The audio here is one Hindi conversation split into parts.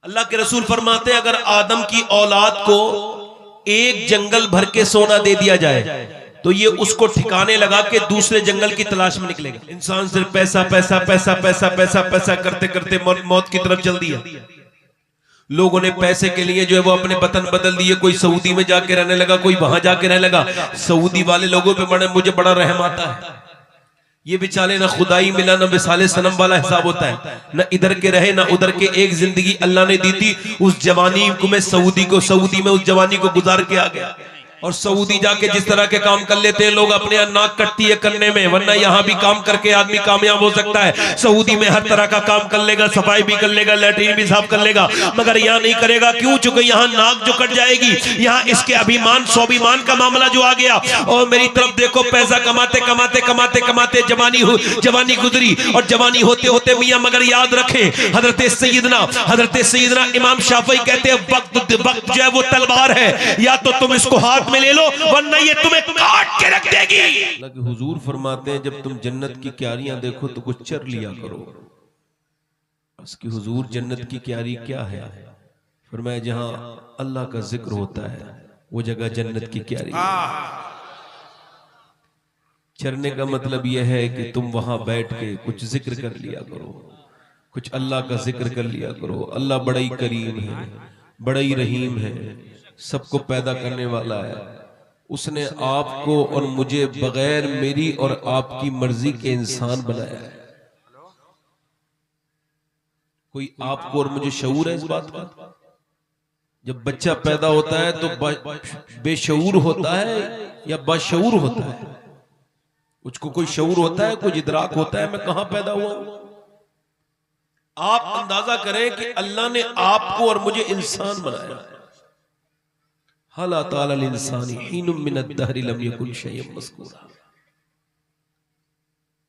अल्लाह के रसूल फरमाते हैं अगर आदम की औलाद को एक जंगल भर के सोना दे दिया जाए तो ये उसको ठिकाने लगा के दूसरे जंगल की तलाश में निकलेगा। इंसान सिर्फ पैसा पैसा पैसा पैसा पैसा पैसा करते करते मौत की तरफ चल दिया। लोगों ने पैसे के लिए जो है वो अपने वतन बदल दिए, कोई सऊदी में जाके रहने लगा, कोई वहां जाके रहने लगा। सऊदी वाले लोगों पे मुझे बड़ा रहम आता है। ये बेचारे ना खुदाई मिला ना मिसाले सनम वाला हिसाब होता है, ना इधर के रहे ना उधर के। एक जिंदगी अल्लाह ने दी थी, उस जवानी को मैं सऊदी में उस जवानी को गुजार के आ गया। और सऊदी जाके जिस तरह के काम कर लेते हैं लोग, अपने नाक कटती है करने में, वरना यहाँ भी काम करके आदमी कामयाब हो सकता है। सऊदी में हर तरह का काम कर लेगा, सफाई भी कर लेगा, लैट्रीन भी साफ कर लेगा, मगर यहाँ नहीं करेगा। क्यों? चूंकि यहाँ नाक जो कट जाएगी, यहाँ इसके अभिमान स्वाभिमान का मामला जो आ गया। और मेरी तरफ देखो, पैसा कमाते कमाते कमाते कमाते जवानी गुजरी, और जवानी होते होते मियाँ मगर याद रखें, हजरत सैयदना इमाम शाफई कहते हैं वक्त जो है वो तलवार है, या तो तुम इसको हाथ में ले लो वरना ये तुम्हें काट के रख देगी। हुजूर फरमाते हैं जब तुम जन्नत की क्यारियां देखो तो कुछ चर लिया करो। उसकी हुजूर जन्नत की क्यारी क्या है? फरमाया जहां अल्लाह का जिक्र होता है वो जगह जन्नत की क्यारी। चरने का मतलब यह है कि तुम वहां बैठ के कुछ जिक्र कर लिया करो, कुछ अल्लाह का जिक्र कर लिया करो। अल्लाह बड़ा ही करीम है, बड़ा ही रहीम है, सबको पैदा करने वाला है। उसने आपको और मुझे बगैर मेरी और आपकी मर्जी के इंसान बनाया है। कोई आपको और मुझे शऊर है इस बात का? जब बच्चा पैदा होता है तो बेशऊर होता है या बाशऊर होता है? उसको कोई शऊर होता है, कुछ इदराक होता है मैं कहां पैदा हुआ। आप अंदाजा करें कि अल्लाह ने आपको और मुझे इंसान बनाया।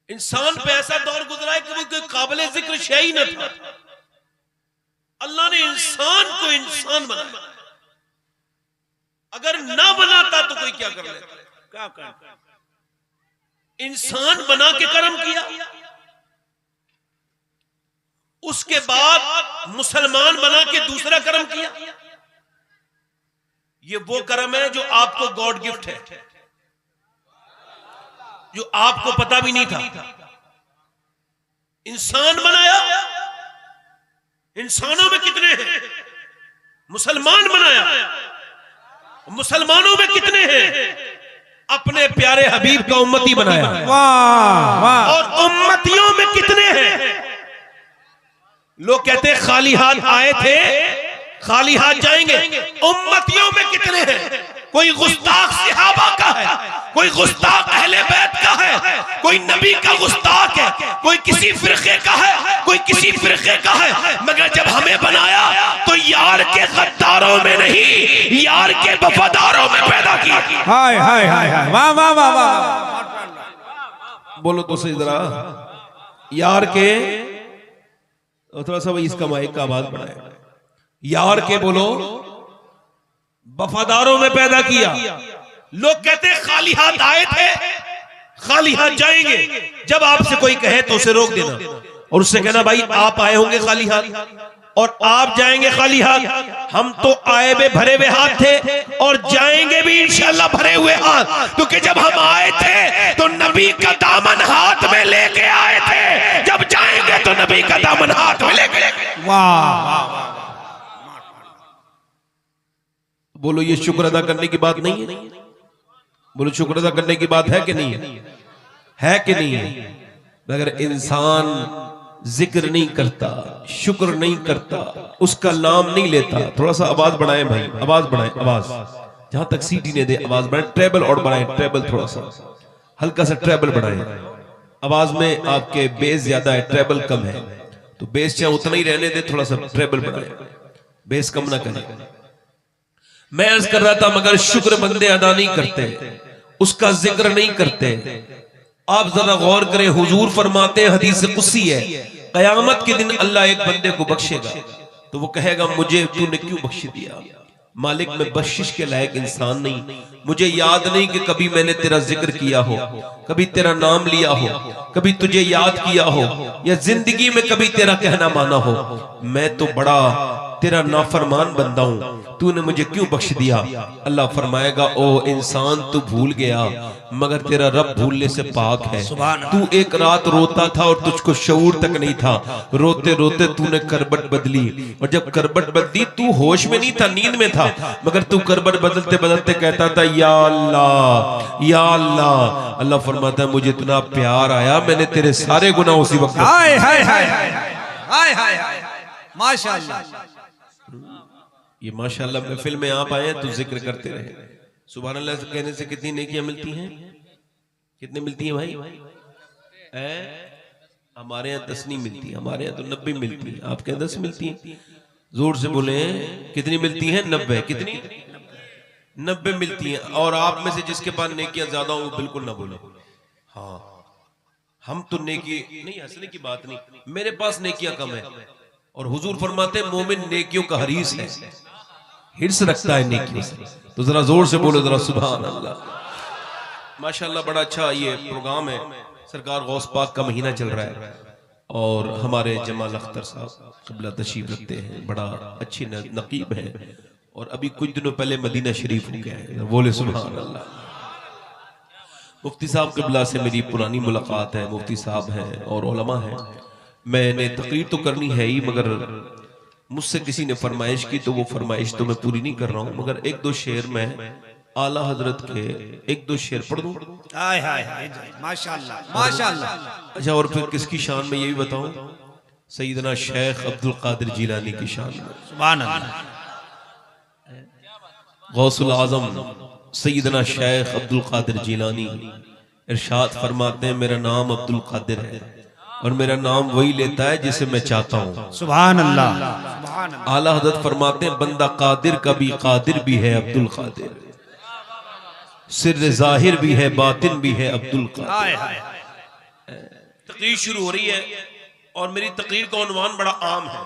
इंसान पे ऐसा दौर गुजरा है कि वो कोई काबिल जिक्र शय ही न था। अल्लाह ने इंसान को इंसान बनाया। अगर ना बनाता तो कोई क्या कर लेता? क्या करता? इंसान बना के कर्म किया, उसके बाद मुसलमान बना के दूसरा कर्म किया। ये वो कर्म है जो आपको गॉड गिफ्ट है, जो आपको पता भी नहीं था। इंसान बनाया, इंसानों में कितने हैं? मुसलमान बनाया, मुसलमानों में कितने हैं? अपने प्यारे हबीब का उम्मती बनाया। वाह वाह। और उम्मतियों में कितने हैं? लोग कहते हैं खाली हाथ आए थे खाली हाथ जाएंगे। उम्मतियों में कितने हैं? कोई गुस्ताख सहाबा का है, कोई गुस्ताख अहले बैत का है, कोई नबी का गुस्ताख है, कोई किसी फिरके का है, कोई किसी फिरके का है। मगर जब हमें बनाया तो यार के गद्दारों में नहीं, यार के वफादारों में पैदा किया। हाय हाय हाय हाय, वाह वाह वाह वाह। बोलो तो सही जरा, यार के, थोड़ा सा भाई इसका माइक का आवाज बढ़ाए। यार के बोलो, वफादारों में पैदा किया। लोग कहते हैं खाली हाथ आए थे खाली हाथ जाएंगे। जब आपसे कोई कहे तो उसे रोक देना और उससे कहना भाई आप आए होंगे खाली हाथ और आप जाएंगे खाली हाथ। हम तो आए हुए भरे हुए हाथ थे और जाएंगे भी इंशाल्लाह भरे हुए हाथ, क्योंकि जब हम आए थे तो नबी का दामन हाथ में लेके आए थे, जब जाएंगे तो नबी का दामन हाथ में लेके। वाह। बोलो ये शुक्र अदा करने की बात नहीं है? बोलो शुक्र अदा करने की बात है कि नहीं है? है कि नहीं है? अगर इंसान जिक्र नहीं करता, शुक्र नहीं करता, उसका नाम नहीं लेता। थोड़ा सा आवाज बढ़ाएं भाई, आवाज बढ़ाएं, आवाज जहां तक सीटी ने दे आवाज बढ़ाएं। ट्रेबल और बढ़ाएं, ट्रेबल थोड़ा सा हल्का सा ट्रेबल बढ़ाएं। आवाज में आपके बेस ज्यादा है, ट्रेबल कम है, तो बेस चाहे उतना ही रहने दे, थोड़ा सा ट्रेबल बढ़ाएं, बेस कम ना करें। मैं अर्ज कर रहा था मगर शुक्र बंदे अदा नहीं करते, उसका जिक्र नहीं करते। आप जरा गौर करें, हुजूर फरमाते हैं, हदीस कुदसी है, कयामत के दिन अल्लाह एक बंदे को बख्शेगा तो वो कहेगा मुझे तूने क्यों बख्श दिया? मालिक मैं बख्शिश के लायक इंसान नहीं, मुझे याद नहीं कि कभी मैंने तेरा जिक्र किया हो, कभी तेरा नाम लिया हो, कभी तुझे याद किया हो, या जिंदगी में कभी तेरा कहना माना हो। मैं तो बड़ा तेरा नाफरमान बंदा हूं, तूने मुझे क्यों बख्श दिया? अल्लाह फरमाएगा ओ इंसान तू भूल गया मगर तेरा रब भूलने से पाक है। तू एक रात रोता था और तुझको शऊर तक नहीं था, रोते रोते तूने करबट बदली और जब करबट बदली तू होश में नहीं था, नींद में था, मगर तू करबट बदलते बदलते कहता था या अल्लाह या अल्लाह। अल्लाह फरमाता है मुझे इतना प्यार आया मैंने तेरे सारे गुनाह उसी वक्त हाय हाय हाय हाय हाय हाय माशाअल्लाह। ये माशाअल्लाह महफिल में आप आए तो जिक्र करते रहे। सुभान अल्लाह कहने से कितनी नेकियां मिलती हैं? कितनी मिलती हैं भाई? हमारे यहाँ 10 नहीं मिलती, हमारे यहाँ तो 90 मिलती है। आपके यहाँ 10 मिलती हैं? जोर से बोले कितनी मिलती हैं? 90। कितनी? 90 मिलती हैं। और आप में से जिसके पास नेकियां ज्यादा हो वो बिल्कुल ना बोले हाँ हम तो नेकी नहीं, हंसने की बात नहीं, मेरे पास नेकियां कम है। और हुजूर फरमाते हैं मोमिन नेकियों का हरीस है, हिर्स रखता है नेकियों से। तो जरा जोर से बोलो जरा सुभान अल्लाह। माशाअल्लाह बड़ा अच्छा ये प्रोग्राम है। सरकार गौस पाक का महीना चल रहा है और हमारे जमाल अख्तर साहब क़िबला तशरीफ रखते हैं, बड़ा अच्छी नकीब है और अभी कुछ दिनों पहले मदीना शरीफ हो गया है। बोले सुभान अल्लाह। मुफ्ती साहब क़िबला से मेरी पुरानी मुलाकात है, मुफ्ती साहब हैं और उलमा हैं। मैंने तकरीर तो करनी है ही मगर मुझसे किसी ने फरमाइश की तो वो फरमाइश तो मैं पूरी नहीं कर रहा हूँ, मगर 1-2 शेर में आला हजरत के 1-2 शेर पढ़ दूं। हाय हाय हाय माशाअल्लाह माशाअल्लाह। अच्छा और फिर किसकी शान में ये भी बताऊं? सैयदना शेख अब्दुल कादिर जिलानी की शान में। सुभान अल्लाह। गौसुल आजम सैयदना शेख अब्दुल कादिर जिलानी इरशाद फरमाते हैं मेरा नाम अब्दुल कादिर है और मेरा नाम वही लेता है जिसे मैं चाहता हूँ। सुभान अल्लाह। आला हजरत फरमाते हैं बंदा कादिर का भी कादिर भी है अब्दुल कादिर, सिर जाहिर भी है बातिन भी है अब्दुल कादिर। तकरीर शुरू हो रही है और मेरी तकरीर का उन्वान बड़ा आम है।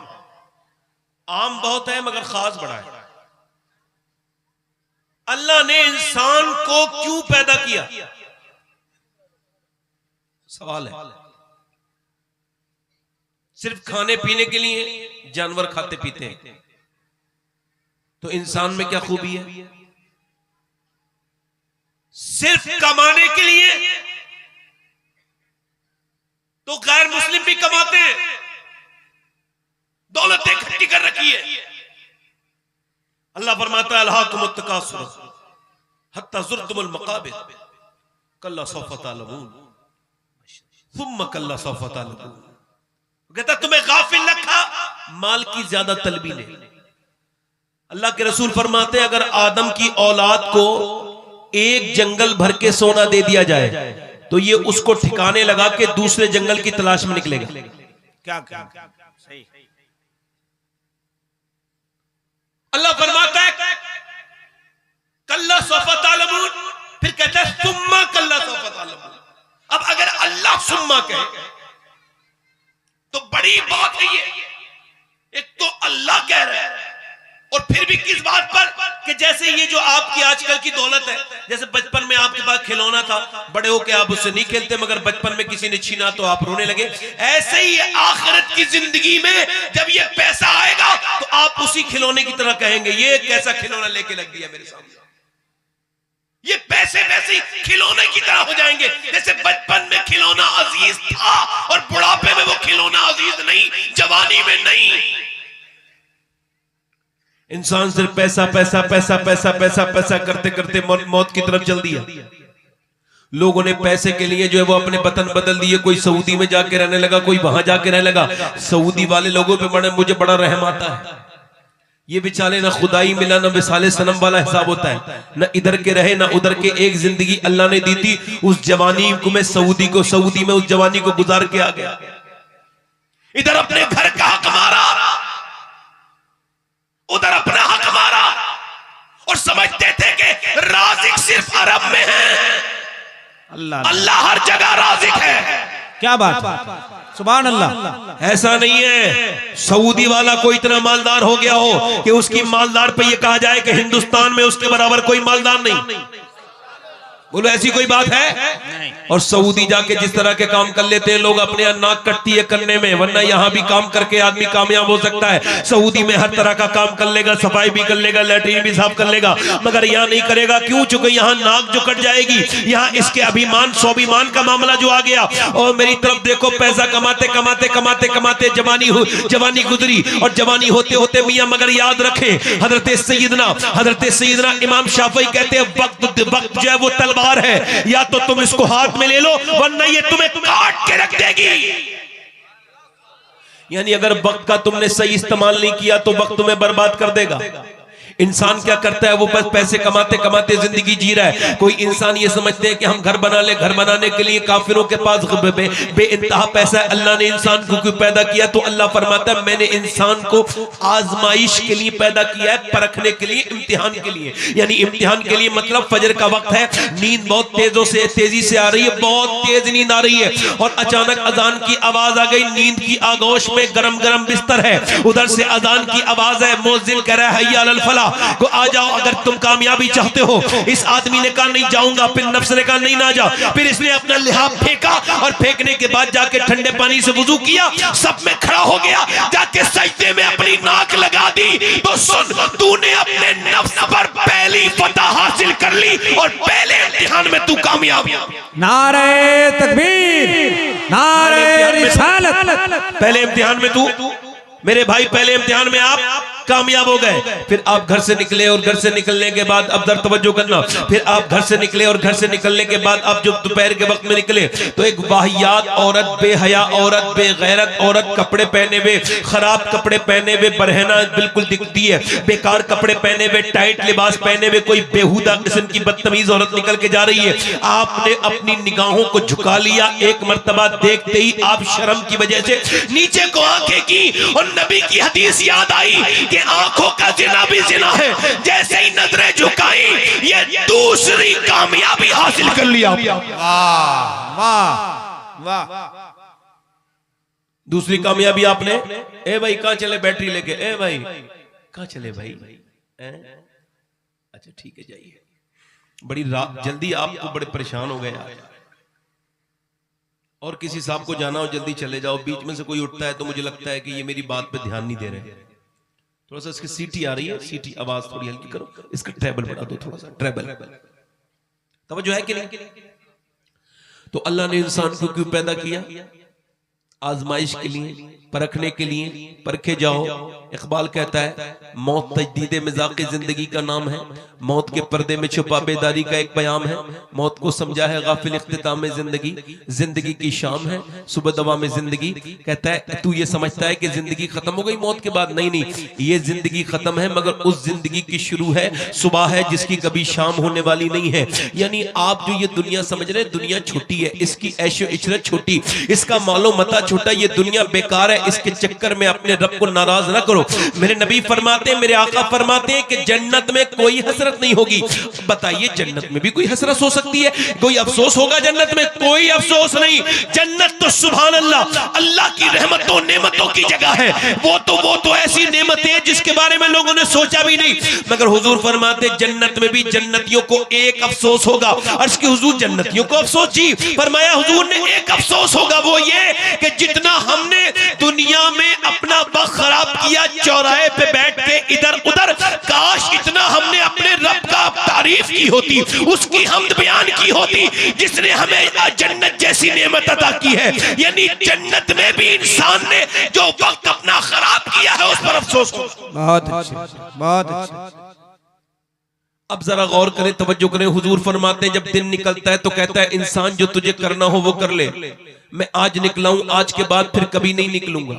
आम बहुत है मगर खास बड़ा है। अल्लाह ने इंसान को क्यों पैदा किया? सवाल है। सिर्फ खाने पीने के लिए? जानवर खाते पीते हैं तो इंसान में क्या खूबी है? सिर्फ कमाने के लिए? तो गैर मुस्लिम भी कमाते हैं, दौलत इकट्ठी कर रखी है। अल्लाह फरमाता है अल्हाकुमुत तकासुर हत्ता ज़ुरतुमुल मक़ाबिर कल्ला सौफ़ा तअलमून सुम्मा कल्ला सौफ़ा तअलमून। कहता तुम्हें गाफिल रखा माल की ज्यादा तलबी ने। अल्लाह के रसूल फरमाते हैं अगर आदम की औलाद को एक जंगल भर के सोना दे दिया जाए तो ये उसको ठिकाने लगा के दूसरे जंगल की तलाश में निकलेगा। क्या सही। अल्लाह फरमाता है कल्ला सौफ़ा तअलमून, फिर कहता है सुम्मा कल्ला सौफ़ा तअलमून। अब अगर अल्लाह सुम्मा कहे तो बड़ी बात है ये। एक तो अल्लाह कह रहा है और फिर भी किस बात पर कि जैसे ये जो आपकी आजकल की दौलत है, जैसे बचपन में आपके पास खिलौना था, बड़े होके आप उससे नहीं खेलते मगर बचपन में किसी ने छीना तो आप रोने लगे। ऐसे ही आखिरत की जिंदगी में जब ये पैसा आएगा तो आप उसी खिलौने की तरह कहेंगे ये कैसा खिलौना लेके लग दिया मेरे सामने। ये पैसे वैसे खिलौने की तरह हो जाएंगे जैसे बचपन में खिलौना अजीज था और बुढ़ापे में वो खिलौना अजीज नहीं, जवानी में नहीं। इंसान सिर्फ पैसा पैसा पैसा पैसा पैसा पैसा करते करते मौत की तरफ चल दिया। लोगों ने पैसे के लिए जो है वो अपने वतन बदल दिए। कोई सऊदी में जाके रहने लगा, कोई वहां जाके रहने लगा। सऊदी वाले लोगों पे मुझे बड़ा रहम आता है। ये बेचारे ना खुदाई मिला ना विसाले सनम वाला हिसाब होता है, ना इधर के रहे ना उधर के। एक जिंदगी अल्लाह ने दी थी, उस जवानी को मैं सऊदी में उस जवानी को गुजार के आ गया। इधर अपने घर का हक मारा, उधर अपना हक मारा और समझते थे कि राज़िक सिर्फ अरब में है। अल्लाह हर जगह राज़िक है। क्या बात? सुभान अल्लाह। ऐसा नहीं है सऊदी वाला कोई इतना मालदार हो गया हो कि उसकी मालदार पे ये कहा जाए कि हिंदुस्तान में उसके बराबर कोई मालदार नहीं। बोलो ऐसी कोई बात है? और सऊदी जाके जिस तरह के काम कर लेते हैं लोग, अपने यहाँ नाक कटती है करने में, वरना यहाँ भी काम करके आदमी कामयाब हो सकता है। सऊदी में हर तरह का काम कर लेगा, सफाई भी कर लेगा, लैट्रीन भी साफ कर लेगा, मगर यहाँ नहीं करेगा। क्यों? चूंकि यहाँ नाक जो कट जाएगी, यहाँ इसके अभिमान स्वाभिमान का मामला जो आ गया। और मेरी तरफ देखो, पैसा कमाते कमाते कमाते कमाते जवानी गुजरी, और जवानी होते होते मियां मगर याद रखें, हजरत सैयदना इमाम शाफी कहते हैं वक्त जो है वो तलवार है, या तो तुम इसको हाथ में ले लो वरना ये तुम्हें काट के रख देगी। यानी अगर वक्त का तुमने सही इस्तेमाल नहीं किया तो वक्त तुम्हें बर्बाद कर देगा। इंसान क्या करता है, वो बस पैसे कमाते कमाते जिंदगी जी रहा है। कोई इंसान ये समझते हैं कि हम घर बना ले, घर बनाने के लिए काफिरों के पास बेइंतहा पैसा है। अल्लाह ने इंसान को क्यों पैदा किया? तो अल्लाह फरमाता है मैंने इंसान को आजमाइश के लिए पैदा किया है, परखने के लिए, इम्तिहान के लिए। यानी इम्तिहान के लिए मतलब फजर का वक्त है, नींद बहुत तेजी से आ रही है, बहुत तेज नींद आ रही है, और अचानक अजान की आवाज आ गई। नींद की आगोश में गरम गरम बिस्तर है, उधर से अजान की आवाज है, मुअज्जिन कह रहा है हय्या अलल फलाह को आ जाओ अगर तुम कामयाबी चाहते हो। इस आदमी ने कहा नहीं जाऊंगा, फिर नफ्स ने कहा नहीं ना जा, फिर इसने अपना लिहाफ फेंका, और फेंकने के बाद जाके ठंडे पानी से वुजू किया, सब में खड़ा हो गया, जाके सजदे में अपनी नाक लगा दी। तो सुन, तूने अपने नफ्स पर पहली फतह हासिल कर ली और पहले इम्तिहान में तू कामयाब। नारे तकबीर, नारे रिसालत। पहले इम्तिहान में तू, मेरे भाई, पहले इम्तिहान में आप कामयाब हो गए। फिर आप घर से निकले, और घर से निकलने के बाद अब दर तवज्जो करना, फिर आप घर से निकले, और घर से निकलने के बाद आप जब दोपहर के वक्त में निकले तो एक वाहियात औरत, बेहया औरत, बेगैरत औरत, कपड़े पहने हुए, खराब कपड़े पहने हुए, बरहना बिल्कुल दिखती है, बेकार कपड़े पहने हुए, टाइट लिबास पहने हुए, कोई बेहुदा किस्म की बदतमीज औरत निकल के जा रही है। आपने अपनी निगाहों को झुका लिया, एक मर्तबा देखते ही आप शर्म की वजह से नीचे को आंखें की, और नबी की हदीस याद आई कि आंखों का जिना भी जिना है। जैसे ही नजरें झुकाई, ये दूसरी कामयाबी हासिल कर लिया। वाह वाह वाह। दूसरी कामयाबी आपने, ए भाई कहां चले बैटरी लेके, ए भाई कहां चले भाई, अच्छा ठीक है जाइए। बड़ी जल्दी आपको बड़े परेशान हो गए, और किसी साहब को जाना हो जल्दी चले जाओ, बीच में से कोई उठता है तो मुझे लगता है कि ये मेरी बात पे ध्यान नहीं दे रहे। थोड़ा सा इसकी सीटी आ रही है, सीटी आवाज थोड़ी हल्की करो, इसका ट्रेबल बढ़ा दो थोड़ा सा, ट्रेबल। तवज्जो है कि नहीं? तो अल्लाह ने इंसान को क्यों पैदा किया? आजमाइश के लिए, परखने के लिए। परखे जाओ। इकबाल कहता है मौत तजदीद मिजाक जिंदगी का नाम है, मौत के पर्दे में छुपा बेदारी का एक पैगाम है। मौत को समझा है गाफिल इख्तिताम में जिंदगी, जिंदगी की शाम है सुबह दवा में जिंदगी। कहता है तू ये समझता है कि जिंदगी खत्म हो गई मौत के बाद? नहीं नहीं, ये जिंदगी खत्म है मगर उस जिंदगी की शुरू है, सुबह है जिसकी कभी शाम होने वाली नहीं है। यानी आप जो ये दुनिया समझ रहे हैं, दुनिया छोटी है, इसकी ऐशो इशरत छोटी, इसका मालो मता छोटा, ये दुनिया बेकार है, इसके चक्कर में अपने रब को नाराज ना करो। मेरे नबी फरमाते हैं, मेरे आका फरमाते हैं कि जन्नत में कोई हसरत नहीं होगी। बताइए जन्नत में भी कोई हसरत हो सकती है? कोई अफसोस होगा जन्नत में? कोई अफसोस नहीं। जन्नत तो सुभान अल्लाह, अल्लाह की रहमतों नेमतों की जगह है। वो तो ऐसी नेमतें हैं जिसके बारे में लोगों ने सोचा भी नहीं। मगर हुजूर फरमाते जन्नत में भी जन्नतियों को एक अफसोस होगा। अर्ज़ की हुजूर जन्नतियों को अफसोस? जी। फरमाया हुजूर ने एक अफसोस होगा, वो ये कि जितना हमने दुनिया में अपना वक्त खराब किया चौराहे पे बैठ के इधर उधर, काश इतना हमने अपने रब का तारीफ की होती, उसकी हमद बयान की होती जिसने हमें जन्नत जैसी नेमत अता की है। यानी जन्नत में भी इंसान ने जो वक्त अपना खराब किया है उस पर अफसोस हो। बहुत अच्छा, बहुत अच्छा। अब जरा गौर करें, तवज्जो करें। हुजूर फरमाते हैं जब दिन निकलता है तो कहता है इंसान जो तुझे करना हो वो कर ले। मैं आज निकला हूं, आज के बाद फिर कभी नहीं निकलूंगा।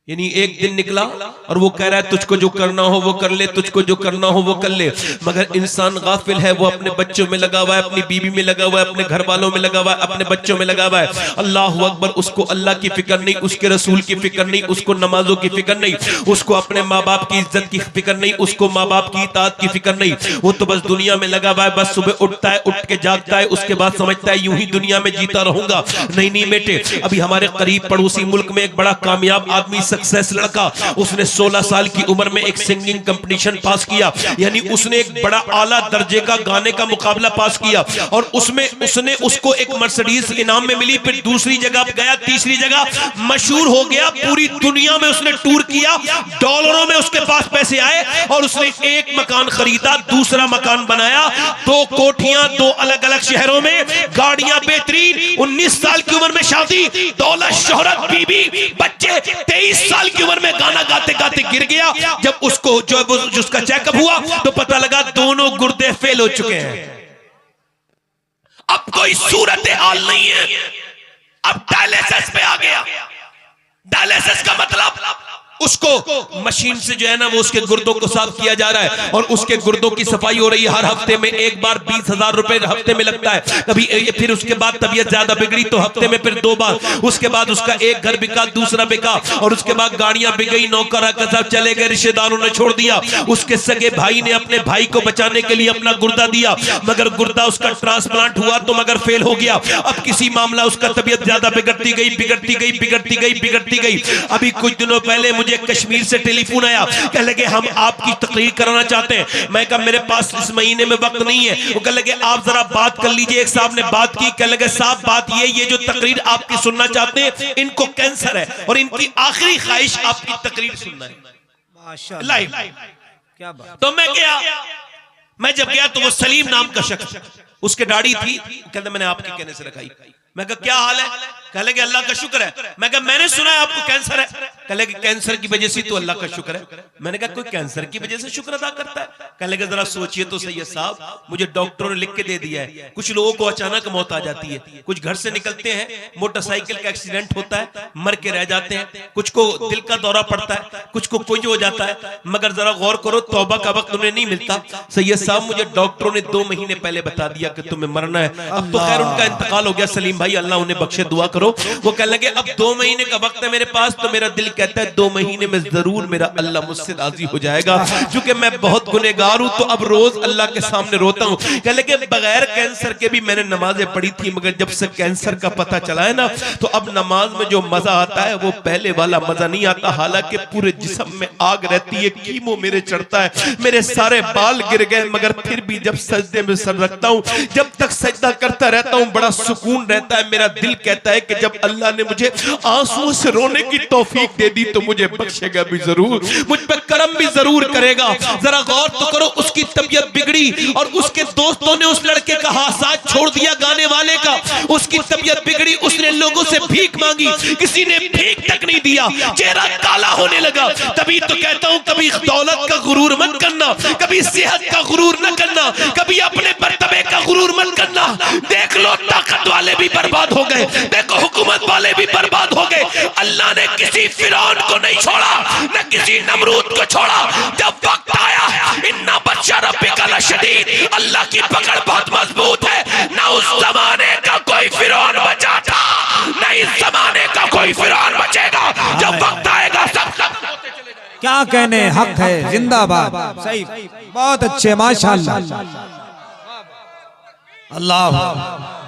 यानी एक दिन निकला और वो कह रहा है तुझको जो करना हो वो कर ले, तुझको जो करना हो वो कर ले। मगर इंसान गाफिल है, वो अपने बच्चों में लगा हुआ है, अपनी बीवी में लगा हुआ है, अपने घर वालों में लगा हुआ है, अपने बच्चों में लगा हुआ है। अल्लाह अकबर, उसको अल्लाह की फिक्र नहीं, उसके रसूल की फिक्र नहीं, उसको नमाजों की फिक्र नहीं, उसको अपने माँ बाप की इज्जत की फिक्र नहीं, उसको माँ बाप की इताअत की फिक्र नहीं। वो तो बस दुनिया में लगा हुआ है, बस सुबह उठता है, उठ के जागता है, उसके बाद समझता है यूं ही दुनिया में जीता रहूंगा। नहीं नहीं बेटे, अभी हमारे करीब पड़ोसी मुल्क में एक बड़ा कामयाब आदमी सक्सेस लड़का, उसने 16 साल की उम्र में एक सिंगिंग कंपटीशन पास किया, यानी उसने एक बड़ा आला दर्जे का गाने का मुकाबला पास किया और उसमें उसने उसको एक मर्सिडीज इनाम में मिली। फिर दूसरी जगह गया, तीसरी जगह मशहूर हो गया, पूरी दुनिया में उसने टूर किया, डॉलरों में उसके पास पैसे आए और उसने एक मकान खरीदा, दूसरा मकान बनाया, 2 कोठियां 2 अलग अलग शहरों में, गाड़ियां बेहतरीन, 19 साल की उम्र में शादी, दौलत शोहरत, बीबी, बच्चे। 23 साल की उम्र में गाना गाते गाते गिर गया। जब उसको जो उसका चेकअप हुआ तो पता लगा दोनों गुर्दे फेल हो चुके हैं। अब कोई सूरत हाल नहीं है, अब डायलिसिस पे आ गया। डायलिसिस का मतलब उसको मशीन से जो है ना वो उसके गुर्दों को साफ किया जा रहा है और उसके गुर्दों की सफाई हो रही है। हर हफ्ते में एक बार 20,000 रुपए हफ्ते में लगता है। कभी फिर उसके बाद तबीयत ज्यादा बिगड़ी तो हफ्ते में फिर 2 बार। उसके बाद उसका एक घर बिका, दूसरा बिका और उसके बाद गाड़ियां बिक गई, नौकर सब चले गए, रिश्तेदारों ने छोड़ दिया। उसके सगे भाई ने अपने भाई को बचाने के लिए अपना गुर्दा दिया, मगर गुर्दा उसका ट्रांसप्लांट हुआ तो मगर फेल हो गया। अब किसी मामला उसका तबीयत ज्यादा बिगड़ती गई, बिगड़ती गई, बिगड़ती गई, बिगड़ती गई। अभी कुछ दिनों पहले मुझे कश्मीर से टेलीफोन आया, कह लगे हम आपकी तकरीर कराना चाहते हैं। मैं कहा मेरे पास इस महीने में वक्त नहीं है। वो कह लगे आप जरा बात कर लीजिए। एक साहब ने बात की, कह लगे साहब बात ये जो तकरीर आपकी सुनना चाहते हैं इनको कैंसर है और इनकी आखिरी ख्वाहिश आपकी तकरीर सुनना है माशाअल्लाह, लाइव। क्या बात। तो मैं गया, मैं जब गया तो वो सलीम नाम का शख्स, उसके दाढ़ी थी, कहते मैंने आपके कहने से रखाई। मैं कहा क्या हाल है? कह लगे अल्लाह का शुक्र है। मैं कहा मैंने सुना है आपको कैंसर है। कह लगे कैंसर की वजह से तो अल्लाह का शुक्र है। मैंने कहा कोई कैंसर की वजह से शुक्र अदा करता है? कह लगे जरा सोचिए तो सही है साहब, मुझे डॉक्टरों ने लिख के दे दिया है कुछ लोगों को अचानक मौत आ जाती है, कुछ घर से निकलते हैं, मोटरसाइकिल का एक्सीडेंट होता है, मर के रह जाते हैं, कुछ को दिल का दौरा पड़ता है, कुछ को कुछ हो जाता है, मगर जरा गौर करो तौबा का वक्त उन्हें नहीं मिलता। सैयद साहब मुझे डॉक्टरों ने 2 महीने पहले बता दिया कि तुम्हें मरना है। अब तो खैर उनका इंतकाल हो गया सलीम भाई, अल्लाह उन्हें बख्शे, दुआ करो। वो कह लगे अब 2 महीने का वक्त है मेरे पास, तो मेरा दिल कहता है 2 महीने में जरूर मेरा अल्लाह मुझसे राजी हो जाएगा, क्योंकि मैं बहुत गुनहगार हूं तो अब रोज अल्लाह के सामने रोता हूं। कह लगे बगैर कैंसर के भी मैंने नमाजें पढ़ी थी, मगर जब से कैंसर का पता चला है ना तो अब नमाज में जो मजा आता है वो पहले वाला मजा नहीं आता। हालांकि पूरे जिस्म में आग रहती है, कीमो मेरे चढ़ता है, मेरे सारे बाल गिर गए, मगर फिर भी जब सजदे में सर रखता हूं, जब तक सजदा करता रहता हूं बड़ा सुकून रहता है। मेरा दिल कहता है कि जब अल्लाह ने मुझे आंसुओं से रोने की तौफीक दे दी तो मुझे बख्शेगा भी जरूर, मुझ पर करम भी जरूर करेगा। जरा गौर तो करो, उसकी तबीयत बिगड़ी और उसके दोस्तों ने उस लड़के का हाथ छोड़ दिया, गाने वाले का। उसकी तबीयत बिगड़ी, उसने लोगों से भीख मांगी, किसी ने भीख तक नहीं दिया, चेहरा काला होने लगा। तभी तो कहता हूं कभी दौलत का गुरूर मत करना, कभी सेहत का गुरूर न करना, कभी अपने मर्तबे का गुरूर मत करना। देख लो ताकत वाले भी बर्बाद हो गए, देखो हुकूमत वाले भी बर्बाद हो गए। अल्लाह ने किसी फिरौन को नहीं छोड़ा, न किसी नमरूद को छोड़ा। जब वक्त आया इन्ना बच्चा रब्बिका लशदीद, अल्लाह की पकड़ बहुत मजबूत है। न उस जमाने का कोई फिरौन बचा था, न इस जमाने का कोई फिरौन बचेगा। जब वक्त आएगा सब क्या कहने, हक है, जिंदाबाद। सही, बहुत अच्छे, माशाअल्लाह, अल्लाह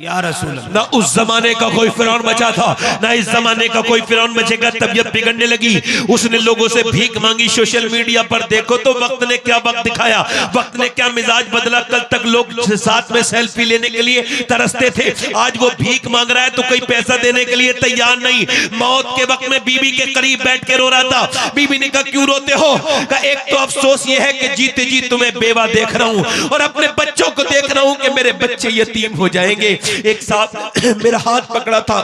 या रसूल। ना उस जमाने का कोई फिरौन बचा था, ना इस जमाने का कोई फिरौन बचेगा। तबीयत बिगड़ने लगी, उसने लोगों से भीख मांगी। सोशल मीडिया पर देखो तो वक्त ने क्या वक्त दिखाया, वक्त ने क्या मिजाज बदला। कल तक लोग साथ में सेल्फी लेने के लिए तरसते थे, आज वो भीख मांग रहा है तो कोई पैसा देने के लिए तैयार नहीं। मौत के वक्त में बीबी के करीब बैठ के रो रहा था। बीबी ने कहा क्यों रोते हो? कहा एक तो अफसोस ये है कि जीते जी तुम्हें बेवा देख रहा हूं और अपने बच्चों को देख रहा हूं कि मेरे बच्चे यतीम हो जाएंगे। एक साहब मेरा हाथ पकड़ा था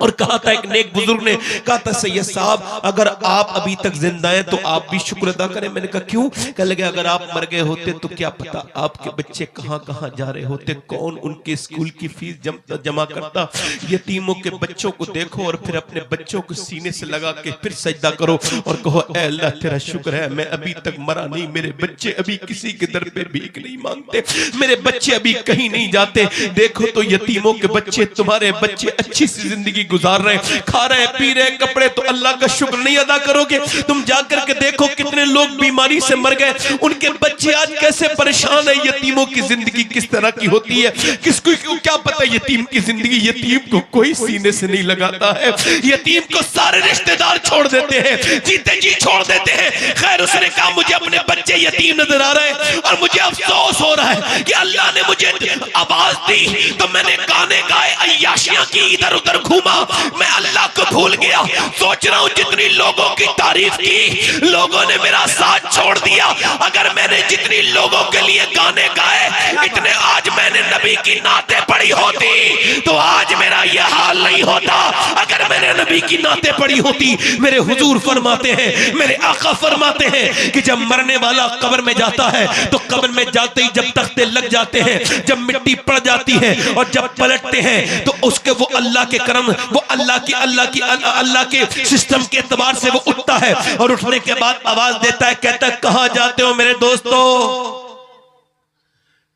और कहा था, एक नेक बुजुर्ग ने कहा था सैयद साहब अगर आप अभी तक जिंदा हैं तो आप भी शुक्र अदा करें। मैंने कहा क्यों? कह लगे अगर आप मर गए होते तो क्या पता आपके बच्चे कहां कहां जा रहे होते, कौन उनके स्कूल की फीस जमा करता। यतीमों के बच्चों को देखो और फिर अपने बच्चों को सीने से लगा के फिर सजदा करो और कहो ऐ अल्लाह तेरा शुक्र है मैं अभी तक मरा नहीं, मेरे बच्चे अभी किसी के दर पे भीख नहीं मांगते, मेरे बच्चे अभी कहीं नहीं जाते। देखो तो यतीमों के बच्चे, तुम्हारे बच्चे अच्छी सी जिंदगी गुजार रहे हैं, खा रहे हैं, पी रहे हैं, कपड़े, तो अल्लाह का शुक्र नहीं अदा करोगे? तुम जाकर के देखो कितने लोग बीमारी से मर गए, उनके बच्चे आज कैसे परेशान है। यतीमों की जिंदगी किस तरह की होती है, किसको क्या पता यतीम की जिंदगी। यतीम को कोई सीने से नहीं लगाता है, यतीम को सारे रिश्तेदार छोड़ देते हैं, जीते जी छोड़ देते हैं। खैर उसने कहा मुझे अपने बच्चे यतीम नजर आ रहे हैं और मुझे अफसोस हो रहा है कि अल्लाह ने मुझे आवाज दी तो मैंने गाने गाए, अय्याशियां की, इधर उधर घूमा, मैं अल्लाह को भूल गया। सोच रहा हूं जितनी लोगों की तारीफ की, लोगों ने मेरा साथ छोड़ दिया। अगर मैंने जितनी लोगों के लिए गाने गाए, इतने आज मैंने नबी की नाते पढ़ी होती तो आज मेरा यह हाल नहीं होता। अगर मैंने नबी की नाते पढ़ी होती, मेरे हुजूर फरमाते हैं, मेरे आका फरमाते हैं कि जब मरने वाला कब्र में जाता है तो कब्र में जाते ही जब तख्ते लग जाते हैं, जब मिट्टी पड़ जाती है और जब पलटते हैं तो उसके वो अल्लाह के करम, वो अल्लाह के सिस्टम के एतबार से वो उठता है और उठने के बाद आवाज देता है, कहता है कहां जाते हो मेरे दोस्तों,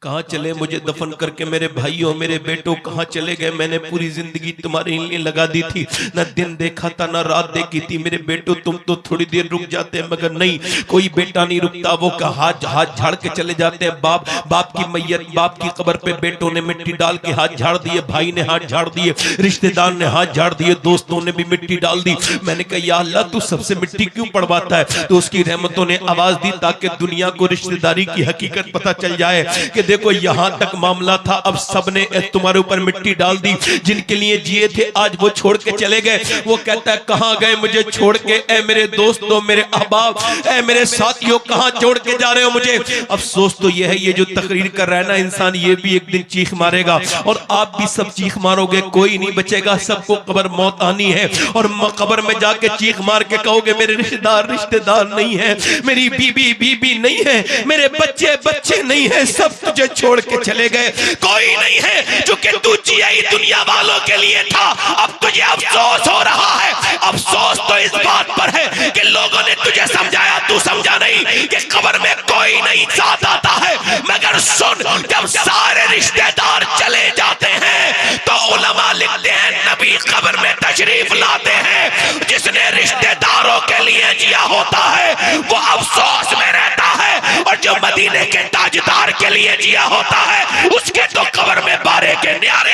कहां चले मुझे दफन करके, मेरे भाइयों मेरे बेटों कहां चले गए? मैंने पूरी जिंदगी तुम्हारे लिए लगा दी थी, न दिन देखा था न रात देखी थी। मेरे बेटों तुम तो थोड़ी देर रुक जाते, मगर नहीं, कोई बेटा नहीं रुकता। वो का हाथ झाड़ के चले जाते हैं। बाप की मैयत, बाप की कब्र पे बेटों ने मिट्टी डाल के हाथ झाड़ दिए, भाई ने हाथ झाड़ दिए, रिश्तेदार ने हाथ झाड़ दिए, दोस्तों ने भी मिट्टी डाल दी। मैंने कहा या अल्लाह तू सबसे मिट्टी क्यों पड़वाता है? तो उसकी रहमतों ने आवाज दी ताकि दुनिया को रिश्तेदारी की हकीकत पता चल जाए कि देखो यहां तक मामला था, अब सबने तुम्हारे ऊपर मिट्टी डाल दी। जिनके लिए जिए थे आज वो छोड़ के चले गए। वो कहता है कहां गए मुझे छोड़ के? ए मेरे दोस्तों, मेरे अहबाब, ए मेरे साथियों, कहां छोड़ के जा रहे हो मुझे? अफसोस तो यह है ये जो तकरीर कर रहा है ना इंसान, ये भी एक दिन चीख मारेगा और आप भी सब चीख मारोगे, कोई नहीं बचेगा। सबको कब्र मौत आनी है और कब्र में जाके चीख मार के कहोगे मेरे रिश्तेदार नहीं है, मेरी बीबी नहीं है, मेरे बच्चे नहीं है, सब तुझे छोड़ के चले गए। कोई नहीं है जो कि तू जिया दुनिया वालों के लिए था। अब तुझे अफसोस हो रहा है। अफसोस तो इस बात पर है कि लोगों ने तुझे समझाया, तू समझा नहीं कि कब्र में कोई नहीं साथ आता है। मगर सुन, जब सारे रिश्तेदार चले जाते हैं तो उलमा लिखते हैं नबी कब्र में तशरीफ लाते हैं। जिसने रिश्तेदारों के लिए जिया होता है वो अफसोस में रहता है, और जो मदीने के ताजदार के लिए जिया होता है उसके तो कब्र में बारे के न्यारे।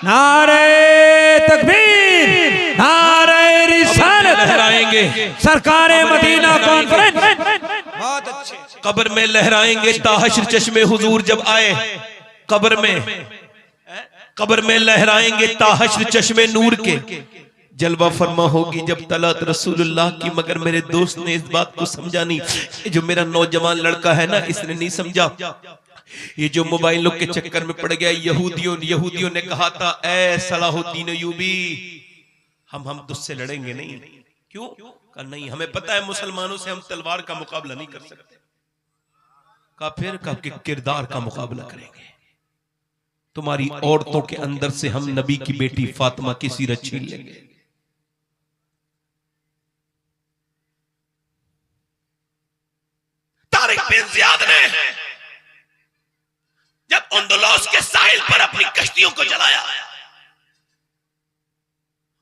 नारे तकबीर, नारे रिसालत लहराएंगे, सरकारे मदीना कॉन्फ्रेंस। बहुत अच्छे। कब्र में लहराएंगे ताहशर चश्मे हुजूर जब आए, कब्र में लहराएंगे ताहशर चश्मे नूर के। जलवा फरमा होगी जब तलत रसूलुल्लाह की। मगर मेरे दोस्त ने इस बात को समझा नहीं। जो मेरा नौजवान लड़का है ना, इसने नहीं समझा। ये जो मोबाइलों के चक्कर में पड़ गया, यहूदियों ने कहा था ए सलाहुद्दीन अय्यूबी, हम तुझसे लड़ेंगे नहीं। क्यों? कहा नहीं, हमें पता है मुसलमानों से हम तलवार का मुकाबला नहीं कर सकते। कहा फिर? कहा कि किरदार का मुकाबला करेंगे। तुम्हारी औरतों के अंदर से हम नबी की बेटी फातिमा की सीरत छीन लेंगे। तारिक बिन ज़ियाद ने जब अंदलुस के साहिल पर अपनी कश्तियों को जलाया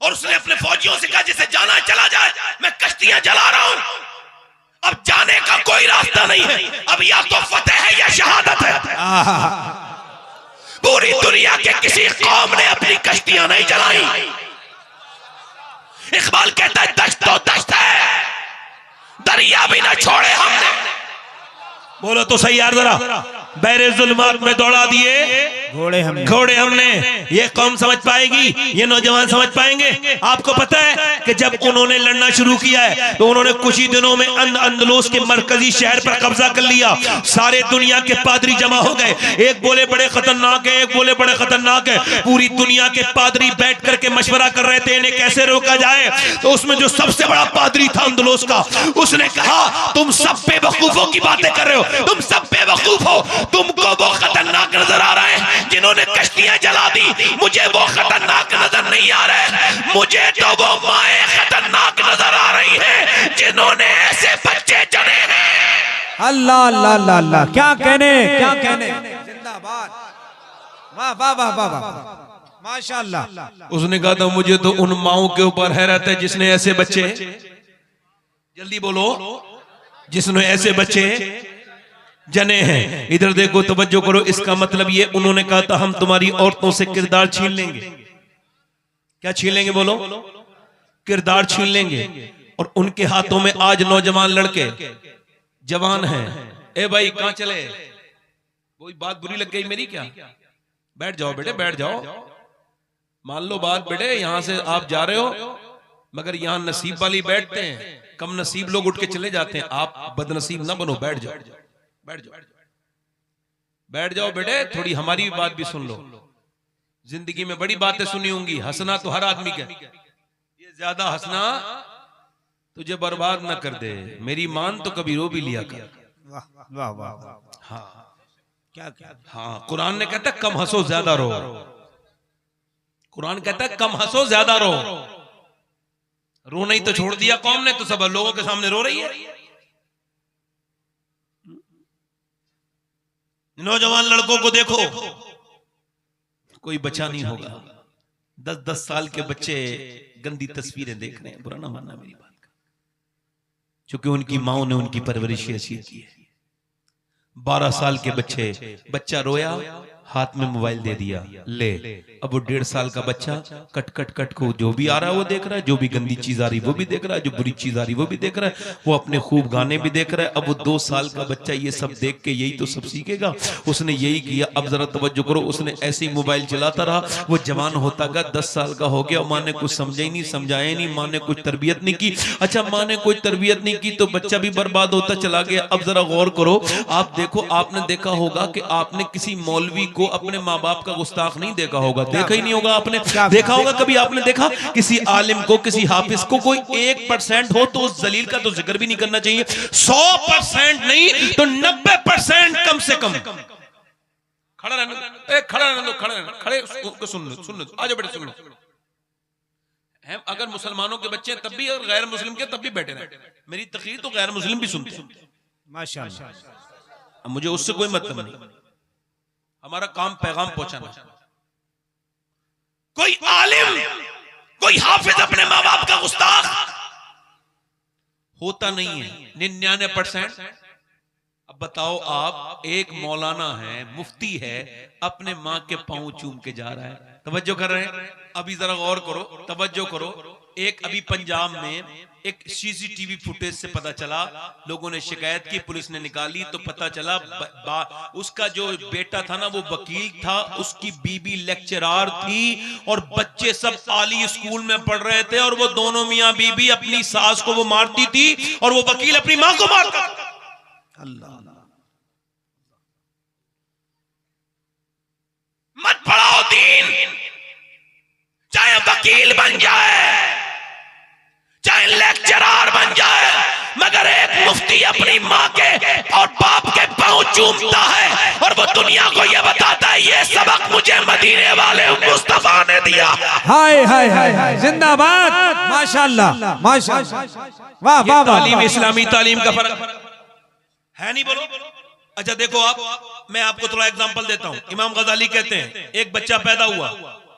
और उसने अपने फौजियों से कहा जिसे जाना चला जाए, मैं कश्तियां जला रहा हूं, अब जाने का कोई रास्ता नहीं है, अब या तो फतेह है या शहादत है। पूरी दुनिया के किसी कौम ने अपनी कश्तियां नहीं जलाई। इकबाल कहता है दश्त तो दश्त है, दरिया भी ना छोड़े हमने। बोलो तो सही यार जरा। बैरे जुल्मात में दौड़ा दिए घोड़े हमने। ये कौम समझ पाएगी, ये नौजवान समझ पाएंगे। आपको पता है कि जब उन्होंने लड़ना शुरू किया है तो उन्होंने कुछ ही दिनों में अंदलुस के मरकजी शहर पर कब्जा कर लिया। सारे दुनिया के पादरी जमा हो गए। एक बोले बड़े खतरनाक है, एक बोले बड़े खतरनाक है। पूरी दुनिया के पादरी बैठ करके मशवरा कर रहे थे इन्हें कैसे रोका जाए। तो उसमें जो सबसे बड़ा पादरी था अंदलुस का, उसने कहा तुम सब बेवकूफों की बातें कर रहे हो, तुम सब बेवकूफ हो। तुमको वो खतरनाक नजर आ रहा है जिन्होंने कश्तियां जला दी, मुझे वो खतरनाक नजर नहीं आ रहा है। मुझे तो वो माए खतरनाक नजर आ रही है जिन्होंने ऐसे बच्चे जने हैं। अल्लाह अल्लाह अल्लाह अल्लाह, क्या कहने जिंदाबाद। वाह वाह वाह वाह वाह, माशाल्लाह। उसने कहा था मुझे तो उन माओं के ऊपर हैरत है जिसने ऐसे बच्चे, जल्दी बोलो, जिसने ऐसे बच्चे जने हैं। इधर देखो, तवज्जो करो, इसका मतलब ये उन्होंने कहा था हम तुम्हारी औरतों से किरदार छीन लेंगे। क्या छीन लेंगे बोलो? किरदार छीन लेंगे। और उनके हाथों में आज नौजवान लड़के जवान हैं। ए भाई कहां चले? कोई बात बुरी लग गई मेरी क्या? बैठ जाओ बेटे, बैठ जाओ, मान लो बात बेटे, यहां से आप जा रहे हो मगर यहां नसीब वाली बैठते हैं, कम नसीब लोग उठ के चले जाते हैं। आप बदनसीब ना बनो, बैठ जाओ, बैठ जाओ, बैठ जाओ बेटे, थोड़ी हमारी भी बात भी सुन लो। जिंदगी में बड़ी बातें सुनी होंगी, हंसना तो हर आदमी का, ये ज्यादा हंसना तुझे बर्बाद ना कर दे। मेरी मान तो कभी रो भी लिया कर। वाह वाह वाह। हाँ क्या क्या? हाँ, कुरान ने कहता है कम हंसो ज्यादा रो। कुरान कहता है कम हंसो ज्यादा रो। रो नहीं तो छोड़ दिया कौम ने, तो सब लोगों के सामने रो रही है। नौजवान लड़कों को देखो, कोई बचा नहीं होगा। 10-10 साल के बच्चे गंदी तस्वीरें देख रहे हैं। बुरा ना मानना मेरी बात का, क्योंकि उनकी माओ ने उनकी परवरिश ऐसी की है। 12 साल के बच्चे, बच्चा रोया, हाथ में मोबाइल दे दिया, ले। अब वो 1.5 साल का बच्चा कट कट कट को जो भी आ रहा है वो देख रहा है, जो भी गंदी चीज आ रही वो भी देख रहा है, जो बुरी चीज आ रही वो भी देख रहा है, वो अपने खूब गाने भी देख रहा है। अब वो 2 साल का बच्चा ये सब देख के यही तो सब सीखेगा। उसने यही किया। अब जरा तवज्जो करो, उसने ऐसे ही मोबाइल चलाता रहा, वो जवान होता गया, 10 साल का हो गया। माँ ने कुछ समझा ही नहीं, समझाया नहीं, माँ ने कुछ तरबियत नहीं की। अच्छा, माँ ने कोई तरबियत नहीं की तो बच्चा भी बर्बाद होता चला गया। अब जरा गौर करो, आप देखो, आपने देखा होगा कि आपने किसी मौलवी को अपने माँ बाप का गुस्ताख नहीं देखा होगा, देखा ही नहीं होगा आपने। देखा होगा कभी आपने देखा किसी आलिम को, किसी हाफिज को कोई 1% हो तो उस जलील का तो जिक्र भी नहीं करना चाहिए। 100% नहीं तो 90% कम से कम। खड़ा रहना, खड़ा रहना, खड़ा रहना, खड़े उसको सुन लो, सुन लो, आ जाओ बेटे, सुन लो। अगर मुसलमानों के बच्चे तब भी और गैर मुस्लिम के तब भी बैठे रहे। मेरी तकरीर तो गैर मुस्लिम भी सुनते हैं, माशाअल्लाह। मुझे उससे कोई मतलब नहीं, हमारा काम पैगाम पहुंचाना। कोई आलिम, कोई हाफिज अपने माँ बाप का गुस्ताख होता नहीं है, 99%। अब बताओ, आप एक मौलाना है, मुफ्ती है, अपने माँ के पांव चूम के जा रहा है। तवज्जो कर रहे हैं? अभी जरा गौर करो, तवज्जो करो। एक अभी पंजाब में एक सीसीटीवी फुटेज से पता चला, लोगों ने शिकायत की, पुलिस ने निकाली तो पता चला उसका जो बेटा था ना वो वकील था, उसकी बीबी लेक्चरार थी और बच्चे सब आली स्कूल में पढ़ रहे थे। और वो दोनों मियां बीबी अपनी सास को वो मारती थी और वो वकील अपनी मां को मारता। अल्लाह, मत पढ़ाओ दीन, चाहे वकील बन जाए, चाहे लेक्चरार बन जाए, मगर एक मुफ्ती अपनी माँ के और बाप के पांव चूमता है और वो दुनिया को ये बताता है ये सबक मुझे मदीने वाले मुस्तफा ने दिया। हाय हाय हाय, जिंदाबाद, माशाअल्लाह माशाअल्लाह, वाह वाह। तालीम, इस्लामी तालीम का फर्क है नहीं, बोलो। अच्छा देखो, आप, मैं आपको थोड़ा एग्जांपल देता हूं। इमाम गजाली कहते हैं एक बच्चा पैदा हुआ,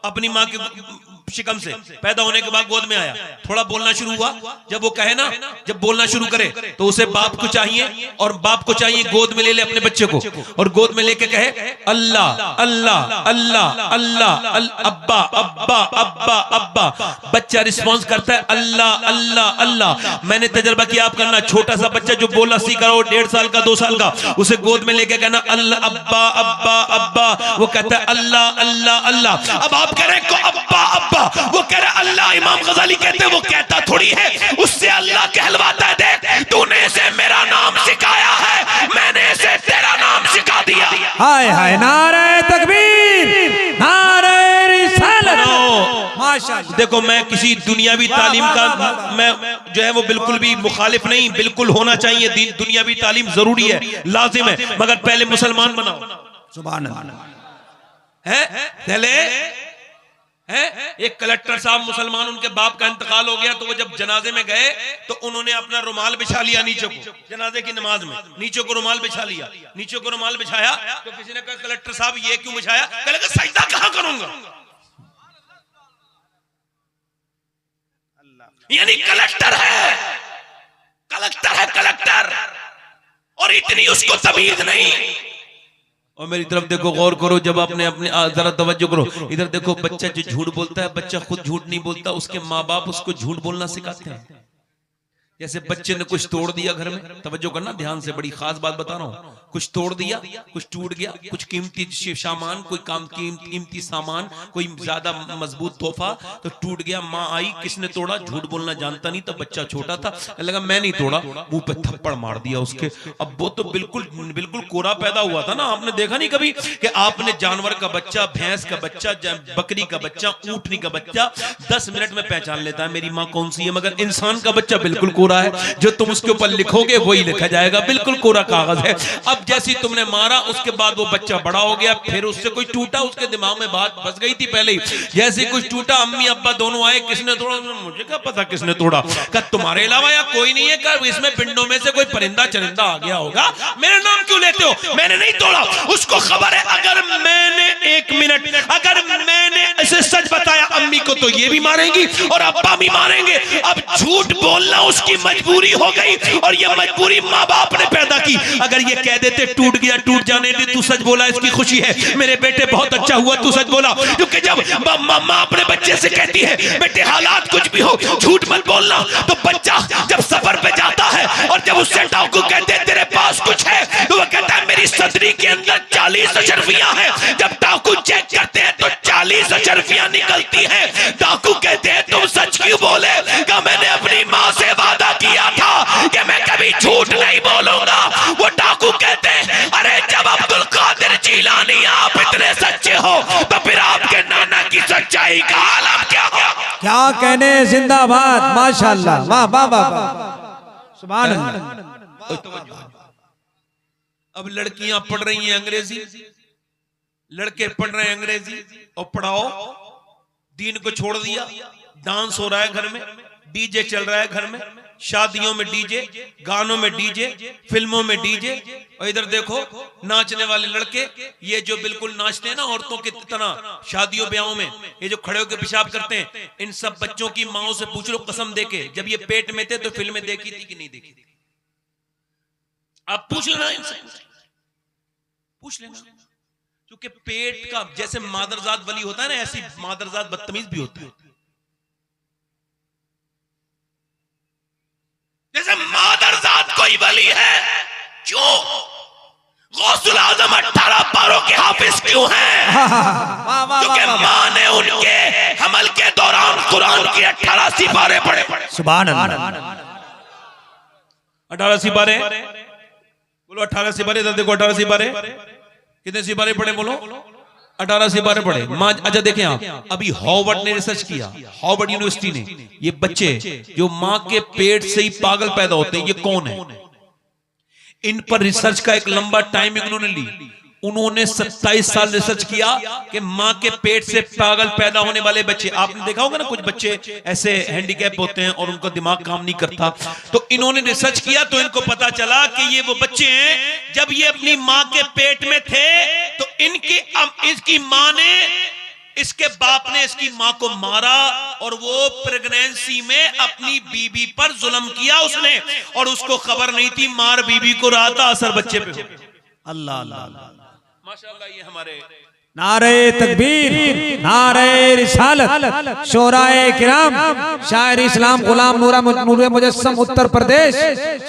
अपनी माँ की शिकम से पैदा होने के बाद गोद में आया, थोड़ा बोलना शुरू हुआ। जब वो कहे ना, जब बोलना शुरू करे तो उसे बाप को चाहिए, और बाप को चाहिए गोद में ले ले अपने बच्चे को और गोद में लेके कहे अल्लाह अल्लाह अल्लाह अल्लाह, अब्बा अब्बा अब्बा अब्बा। बच्चा रिस्पॉन्स करता है अल्लाह अल्लाह अल्लाह। मैंने तजर्बा किया, आप करना, छोटा सा बच्चा जो बोलना सीख रहा हो, 1.5 साल का, 2 साल का, उसे गोद में लेके कहना अल्लाह अब्बा अब्बा अब्बा, वो कहता है अल्लाह अल्लाह अल्लाह। अब आप कह रहे हैं अब्बा अब्बा, वो कह रहा अल्लाह। इमाम गजाली कहते हैं वो कहता थोड़ी है, उससे अल्लाह कहलवाता है, देख तूने इसे मेरा नाम सिखाया है, मैंने इसे तेरा नाम सिखा दिया। हाय हाय, नारे तकबीर, नारे रिसालत, माशाअल्लाह। देखो, मैं किसी दुनियावी तालीम का मैं जो है वो बिल्कुल भी मुखालिफ नहीं, बिल्कुल होना चाहिए। दुनियावी तालीम जरूरी है, लाजिम है, मगर पहले मुसलमान बनाओ। सुभान अल्लाह। है पहले है एक कलेक्टर साहब मुसलमान, उनके बाप का इंतकाल हो गया, तो वो जब जनाजे में गए तो उन्होंने अपना रुमाल बिछा लिया नीचे को, जनाजे की नमाज में नीचे को रुमाल बिछा लिया। नीचे को रुमाल बिछाया तो किसी ने कहा कलेक्टर साहब ये क्यों बिछाया? कहा सजदा कहां करूंगा। यानी कलेक्टर है, कलेक्टर, और इतनी उसको तमीज नहीं। और मेरी तरफ देखो, गौर करो, जब आपने अपने जरा तवज्जो करो, इधर देखो, बच्चा जो झूठ बोलता है, बच्चा खुद झूठ नहीं बोलता, उसके माँ बाप उसको झूठ बोलना सिखाते हैं। जैसे बच्चे ने कुछ तोड़ दिया घर में, तवज्जो करना ध्यान से, बड़ी खास बात बता रहा हूं, कुछ तोड़ दिया, कुछ टूट गया, कुछ कीमती सामान, कोई कीमती सामान, कोई ज्यादा मजबूत तोहफा तो टूट गया, माँ आई, किसने तोड़ा, झूठ बोलना जानता नहीं था, बच्चा छोटा था, लगा मैं नहीं तोड़ा, मुंह पे थप्पड़ मार दिया उसके। अब वो तो बिल्कुल कोरा पैदा हुआ था ना। आपने देखा नहीं कभी कि आपने जानवर का बच्चा, भैंस का बच्चा, बकरी का बच्चा, ऊंटनी का बच्चा 10 मिनट में पहचान लेता है मेरी माँ कौन सी है, मगर इंसान का बच्चा बिल्कुल कोरा है, जो तुम उसके ऊपर लिखोगे वही लिखा जाएगा, बिल्कुल कोरा कागज है। अब जैसे तुमने मारा, उसके बाद वो बच्चा बड़ा हो गया, फिर उससे कोई टूटा, उसके दिमाग में बात बस गई थी पहले ही, जैसे कुछ टूटा, अम्मी अब्बा दोनों आए, किसने तोड़ा, मुझे क्या पता किसने तोड़ा, क्या तुम्हारे अलावा या कोई नहीं है, क्या इसमें पिंडों में से कोई परिंदा चरिंदा आ गया होगा, मेरा नाम क्यों लेते हो, मैंने नहीं तोड़ा। उसको खबर है, अगर मैंने 1 मिनट, अगर मैंने ऐसे सच बताया अम्मी को तो ये भी मारेंगी और अब्बा भी मारेंगे। अब झूठ बोलना उसकी मजबूरी हो गई, और ये मजबूरी माँ बाप ने पैदा की। अगर ये कह देते टूट गया, टूट जाने दे, तू सच बोला, इसकी खुशी है, मेरे बेटे बहुत अच्छा हुआ तू सच बोला, क्योंकि जब माँ अपने बच्चे से कहती है बेटे हालात कुछ भी हो झूठ मत बोलना, तो बच्चा जब सफर पे जाता है और जब उससे डाकू कहते हैं तेरे पास कुछ है, तो वो कहता है मेरी सदरी के अंदर 40 अशरफियां हैं। जब डाकू चेक करते हैं तो 40 अशरफियां निकलती हैं। डाकू कहते हैं तुम सच क्यों बोले, क्या मैंने अपनी माँ से वादा किया था कि मैं कभी झूठ नहीं बोलूंगा। वो डाकू कहते हैं अरे जब अब्दुल कादिर जिलानी आप इतने सच्चे हो तो फिर आपके नाना की सच्चाई का आलम क्या हो। क्या कहने, जिंदाबाद, माशाअल्लाह, वाह वाह वाह, सुभान अल्लाह। अब लड़कियां पढ़ रही हैं अंग्रेजी, लड़के पढ़ रहे हैं अंग्रेजी, और पढ़ाओ, दीन को छोड़ दिया, डांस हो रहा है घर में, डीजे चल रहा है घर में, शादियों में डीजे, गानों में डीजे, फिल्मों में डीजे, और इधर देखो नाचने वाले लड़के, ये जो बिल्कुल नाचते हैं ना औरतों की तरह शादियों ब्याहों में, ये जो खड़े होकर पेशाब करते हैं, इन सब बच्चों की माओ से पूछ लो कसम देके, जब ये पेट में थे तो फिल्में देखी थी कि नहीं देखी थी, आप पूछ लेना इनसे, पूछ लेना, क्योंकि पेट का जैसे मादरजात वली होता है ना, ऐसी मादरजात बदतमीज भी होता है। जैसे मादरजात कोई वली है, क्यों गौसुल आजम 18 पारों के हाफिज क्यों हैं? क्योंकि मां ने उनके हमल के दौरान कुरान के 18 सिपारे पढ़े। सुभान अल्लाह। 18 सिपारे बोलो, 18 सिपारे, इधर देखो 18 सिपारे, कितने सिपारे पढ़े बोलो, 18 सिपारे पढ़े। मां, अच्छा देखें आप, अभी हार्वर्ड ने रिसर्च किया, हार्वर्ड यूनिवर्सिटी ने, ये बच्चे जो मां के पेट से ही पागल पैदा होते हैं, ये कौन है, इन पर रिसर्च का एक लंबा टाइम उन्होंने ली। उन्होंने 27 साल रिसर्च किया कि मां के पेट से पागल पैदा होने वाले बच्चे, आपने देखा होगा ना कुछ बच्चे ऐसे हैंडीकैप होते हैं और उनका दिमाग काम नहीं करता, तो इन्होंने रिसर्च किया तो इनको पता चला कि ये वो बच्चे हैं, जब ये अपनी मां के पेट में थे तो इसकी मां ने, इसके बाप ने इसकी मां को मारा, और वो प्रेगनेंसी में अपनी बीबी पर जुल्म किया उसने, और उसको खबर नहीं थी, मार बीबी को रहा था, असर बच्चे पे। अल्लाह अल्लाह माशाअल्लाह। ये हमारे नारे तकबीर, नारे रिसालत, शोराए किराम, शायर इस्लाम गुलाम नूर मुजस्सम उत्तर प्रदेश,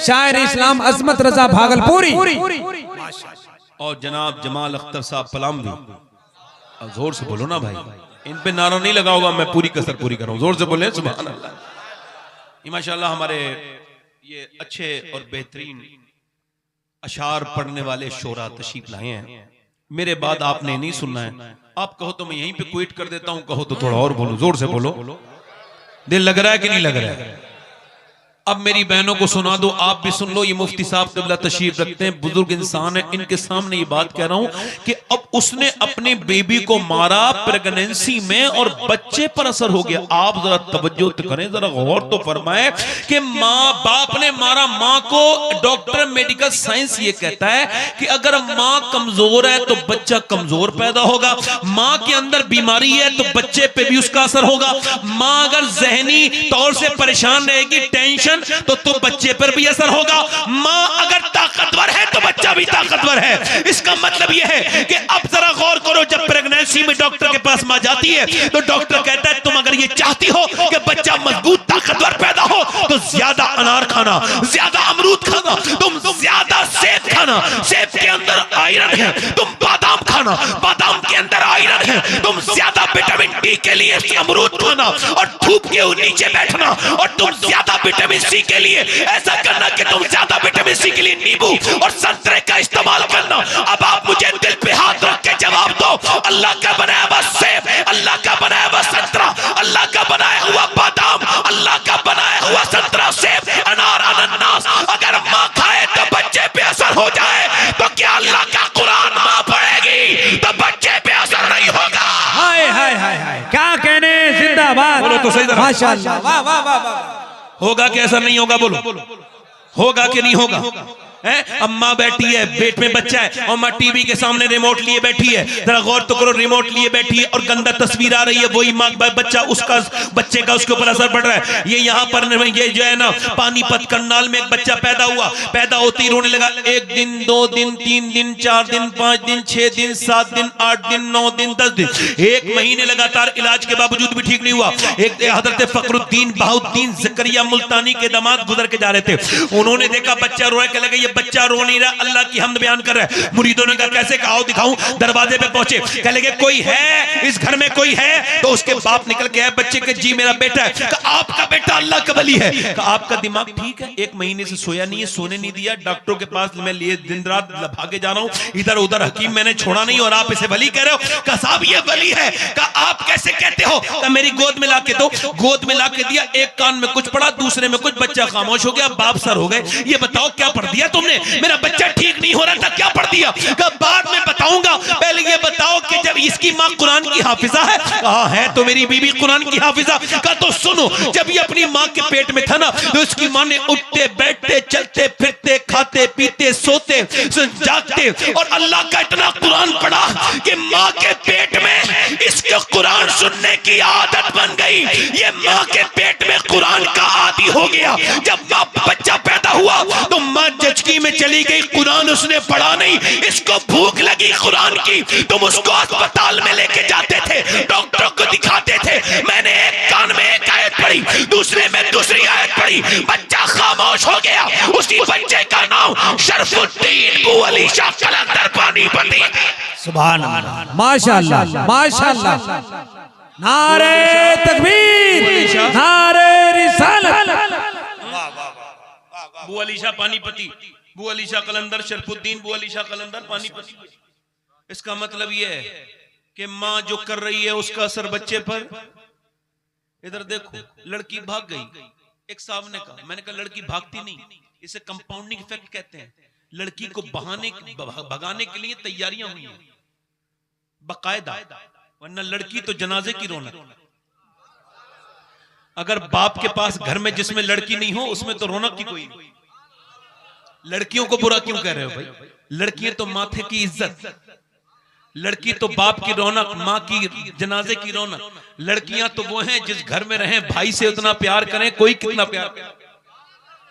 शायर इस्लाम अजमत रजा भागलपुरी, और जनाब जमाल अख्तर साहब पलामवी। अब जोर से बोलो ना भाई, इन पे नारा नहीं लगा होगा, मैं पूरी कसर पूरी कर रहा हूं, जोर से बोले सुभान अल्लाह। माशाअल्लाह हमारे ये अच्छे और बेहतरीन अशार पढ़ने वाले शोरा तशरीफ लाए हैं। मेरे बाद आपने नहीं सुनना है, आप कहो तो मैं यहीं पे क्विट कर देता हूं, कहो तो थोड़ा और बोलो, जोर से बोलो, दिल लग रहा है कि नहीं लग रहा है? अब मेरी बहनों को सुना दो, आप भी सुन लो। ये मुफ्ती साहब क़िबला तशरीफ रखते हैं, बुजुर्ग इंसान है, इनके सामने ये बात कह रहा हूं कि अब उसने अपनी बेबी को मारा प्रेगनेंसी में और बच्चे पर असर हो गया। आप जरा तवज्जो तो करें, जरा गौर तो फरमाएं कि माँ बाप ने मारा माँ को। डॉक्टर मेडिकल साइंस ये कहता है कि अगर माँ कमजोर है तो बच्चा कमजोर पैदा होगा, माँ के अंदर बीमारी है तो बच्चे पे भी उसका असर होगा। माँ अगर जहनी तौर से परेशान रहेगी, टेंशन, तो बच्चे पर भी असर होगा। माँ अगर ताकतवर है तो बच्चा भी ताकतवर है। इसका मतलब यह है कि अब जरा गौर करो, जब प्रेगनेंसी में डॉक्टर के पास माँ जाती है तो डॉक्टर कहता है तुम अगर ये चाहती हो कि बच्चा मजबूत ताकतवर पैदा हो तो ज्यादा अनार खाना, ज्यादा अमरूद खाना, तुम ज्यादा सेब खाना, सेब के अंदर आयरन है, तुम बादाम खाना, बादाम के अंदर आयरन है, तुम ज्यादा विटामिन डी के लिए अमरूद खाना और धूप के नीचे बैठना, और तुम ज्यादा विटामिन सी के लिए ऐसा करना कि तुम ज्यादा विटामिन सी के लिए नींबू और संतरे का इस्तेमाल करना। अब आप मुझे दिल पे हाथ रख के जवाब दो, अल्लाह का बनाया हुआ सेब, अल्लाह का बनाया हुआ संतरा, अल्लाह का बनाया हुआ बादाम, अल्लाह का बनाया हुआ संतरा, सेब, अनार, अनानास अगर माँ खाए तो बच्चे पे असर हो जाए तो क्या अल्लाह का कुरान माँ पढ़ेगी तो बच्चे पे असर नहीं होगा? हाय हाय हाय हाय, क्या कहने, जिंदाबाद। बोलो तो सही तरह। माशाअल्लाह, वाह वाह वाह वाह। होगा कि ऐसा नहीं होगा? बोलो, होगा कि नहीं होगा? अम्मा बैठी है, पेट में बच्चा है और माँ टीवी के सामने रिमोट लिए बैठी है। जरा गौर तो करो, रिमोट लिए बैठी है और गंदा तस्वीर आ रही है, वही माँ बच्चा, उसका बच्चे का उसके ऊपर असर पड़ रहा है। ये यहाँ पर ये जो है ना, पानीपत करनाल में एक बच्चा पैदा हुआ, पैदा होते ही रोने लगा। 1 दिन 2 दिन 3 दिन 4 दिन 5 दिन 6 दिन 7 दिन 8 दिन 9 दिन 10 दिन, 1 महीने लगातार इलाज के बावजूद भी ठीक नहीं हुआ। एक हजरत फखरुद्दीन बहाउद्दीन ज़करिया मुल्तानी के दामाद गुजर के जा रहे थे, उन्होंने देखा बच्चा रोए के लगे, बच्चा रो नहीं रहा, अल्लाह की हमद बयान कर रहा है। मुरीदों ने कहा कैसे, कहा दिखाऊं। दरवाजे पे पहुंचे, कह लगे कोई है इस घर में, कोई है? तो उसके बाप निकल के आए बच्चे के, जी मेरा बेटा है। कहा आपका बेटा अल्लाह का वली है। कहा आपका दिमाग ठीक है? 1 महीने से सोया नहीं है, सोने नहीं दिया, डॉक्टरों के पास मैं लिए दिन रात भागे जा रहा हूं, इधर उधर हकीम मैंने छोड़ा नहीं, और आप इसे वली कह रहे हो? कहा साहब ये वली है। कहा आप कैसे कहते हो? कहा मेरी गोद में ला के दो। गोद में ला के दिया, एक कान में कुछ पढ़ा, दूसरे में कुछ, बच्चा खामोश हो गया, बाप सर हो गए। ये बताओ क्या पढ़ दिया तुमने? मेरा बच्चा ठीक नहीं हो रहा था, क्या पढ़ दिया? बाद में बताऊंगा, पहले ये बताओ कि जब इसकी माँ कुरान की हाफिजा है? कहा है तो मेरी बीबी कुरान की हाफिजा। कहा तो सुनो, जब ये अपनी माँ के पेट में था ना, तो इसकी माँ ने उठते बैठते चलते फिरते खाते पीते सोते जागते और अल्लाह का इतना कुरान पढ़ा कि माँ के पेट में इसके कुरान सुनने की आदत बन गई। ये माँ के पेट में कुरान का आदी हो गया। जब बच्चा पैदा हुआ तो माँ जचकी में चली गई, कुरान उसने पढ़ा नहीं, इसको भूख लगी कुरान की। तुम उसको अस्पताल में लेके जाते थे, डॉक्टरों को दिखाते थे। मैंने एक कान में एक आयत पढ़ी, दूसरे में दूसरी आयत पढ़ी, बच्चा खामोश हो गया। उसी बच्चे का नाम शरफुद्दीन बू अली शाह कलंदर पानीपती। सुभान अल्लाह, माशाअल्लाह माशाअल्लाह। नारे तकबीर, नारे रिसालत। बू अली शाह पानीपती, बू अली शाह कलंदर, शरफुद्दीन बू अली शाह कलंदर पानीपती। इसका मतलब यह है कि माँ जो कर रही है उसका असर बच्चे पर। इधर देखो, लड़की भाग गई, एक साहब ने कहा, मैंने कहा लड़की भागती नहीं, इसे कंपाउंडिंग इफेक्ट कहते हैं। लड़की को भगाने के लिए तैयारियां हुई हैं बाकायदा, वरना लड़की तो जनाजे की रौनक। अगर बाप के पास घर में जिसमें लड़की नहीं हो उसमें तो रौनक की कोई नहीं। लड़कियों को बुरा क्यों कह रहे हो भाई? लड़कियां तो माथे की इज्जत, लड़की तो बाप की रौनक, माँ की जनाजे की रौनक। लड़कियां तो वो हैं जिस घर में रहें भाई से उतना प्यार करें, कोई कितना प्यार,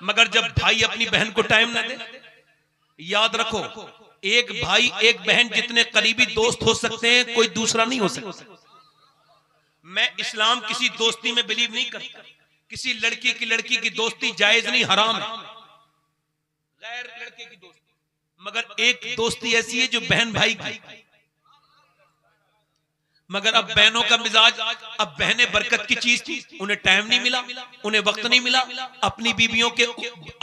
मगर जब भाई अपनी बहन को टाइम ना दे। याद रखो, एक भाई एक बहन जितने करीबी दोस्त हो सकते हैं कोई दूसरा नहीं हो सकता। मैं इस्लाम किसी दोस्ती में बिलीव नहीं करता। किसी लड़की की दोस्ती जायज नहीं, हराम है, गैर लड़के की दोस्ती। मगर एक दोस्ती ऐसी है जो बहन भाई की। मगर अब बहनों का मिजाज, अब बहनें बरकत की चीज थी, उन्हें टाइम नहीं मिला, उन्हें वक्त नहीं मिला, अपनी बीबियों के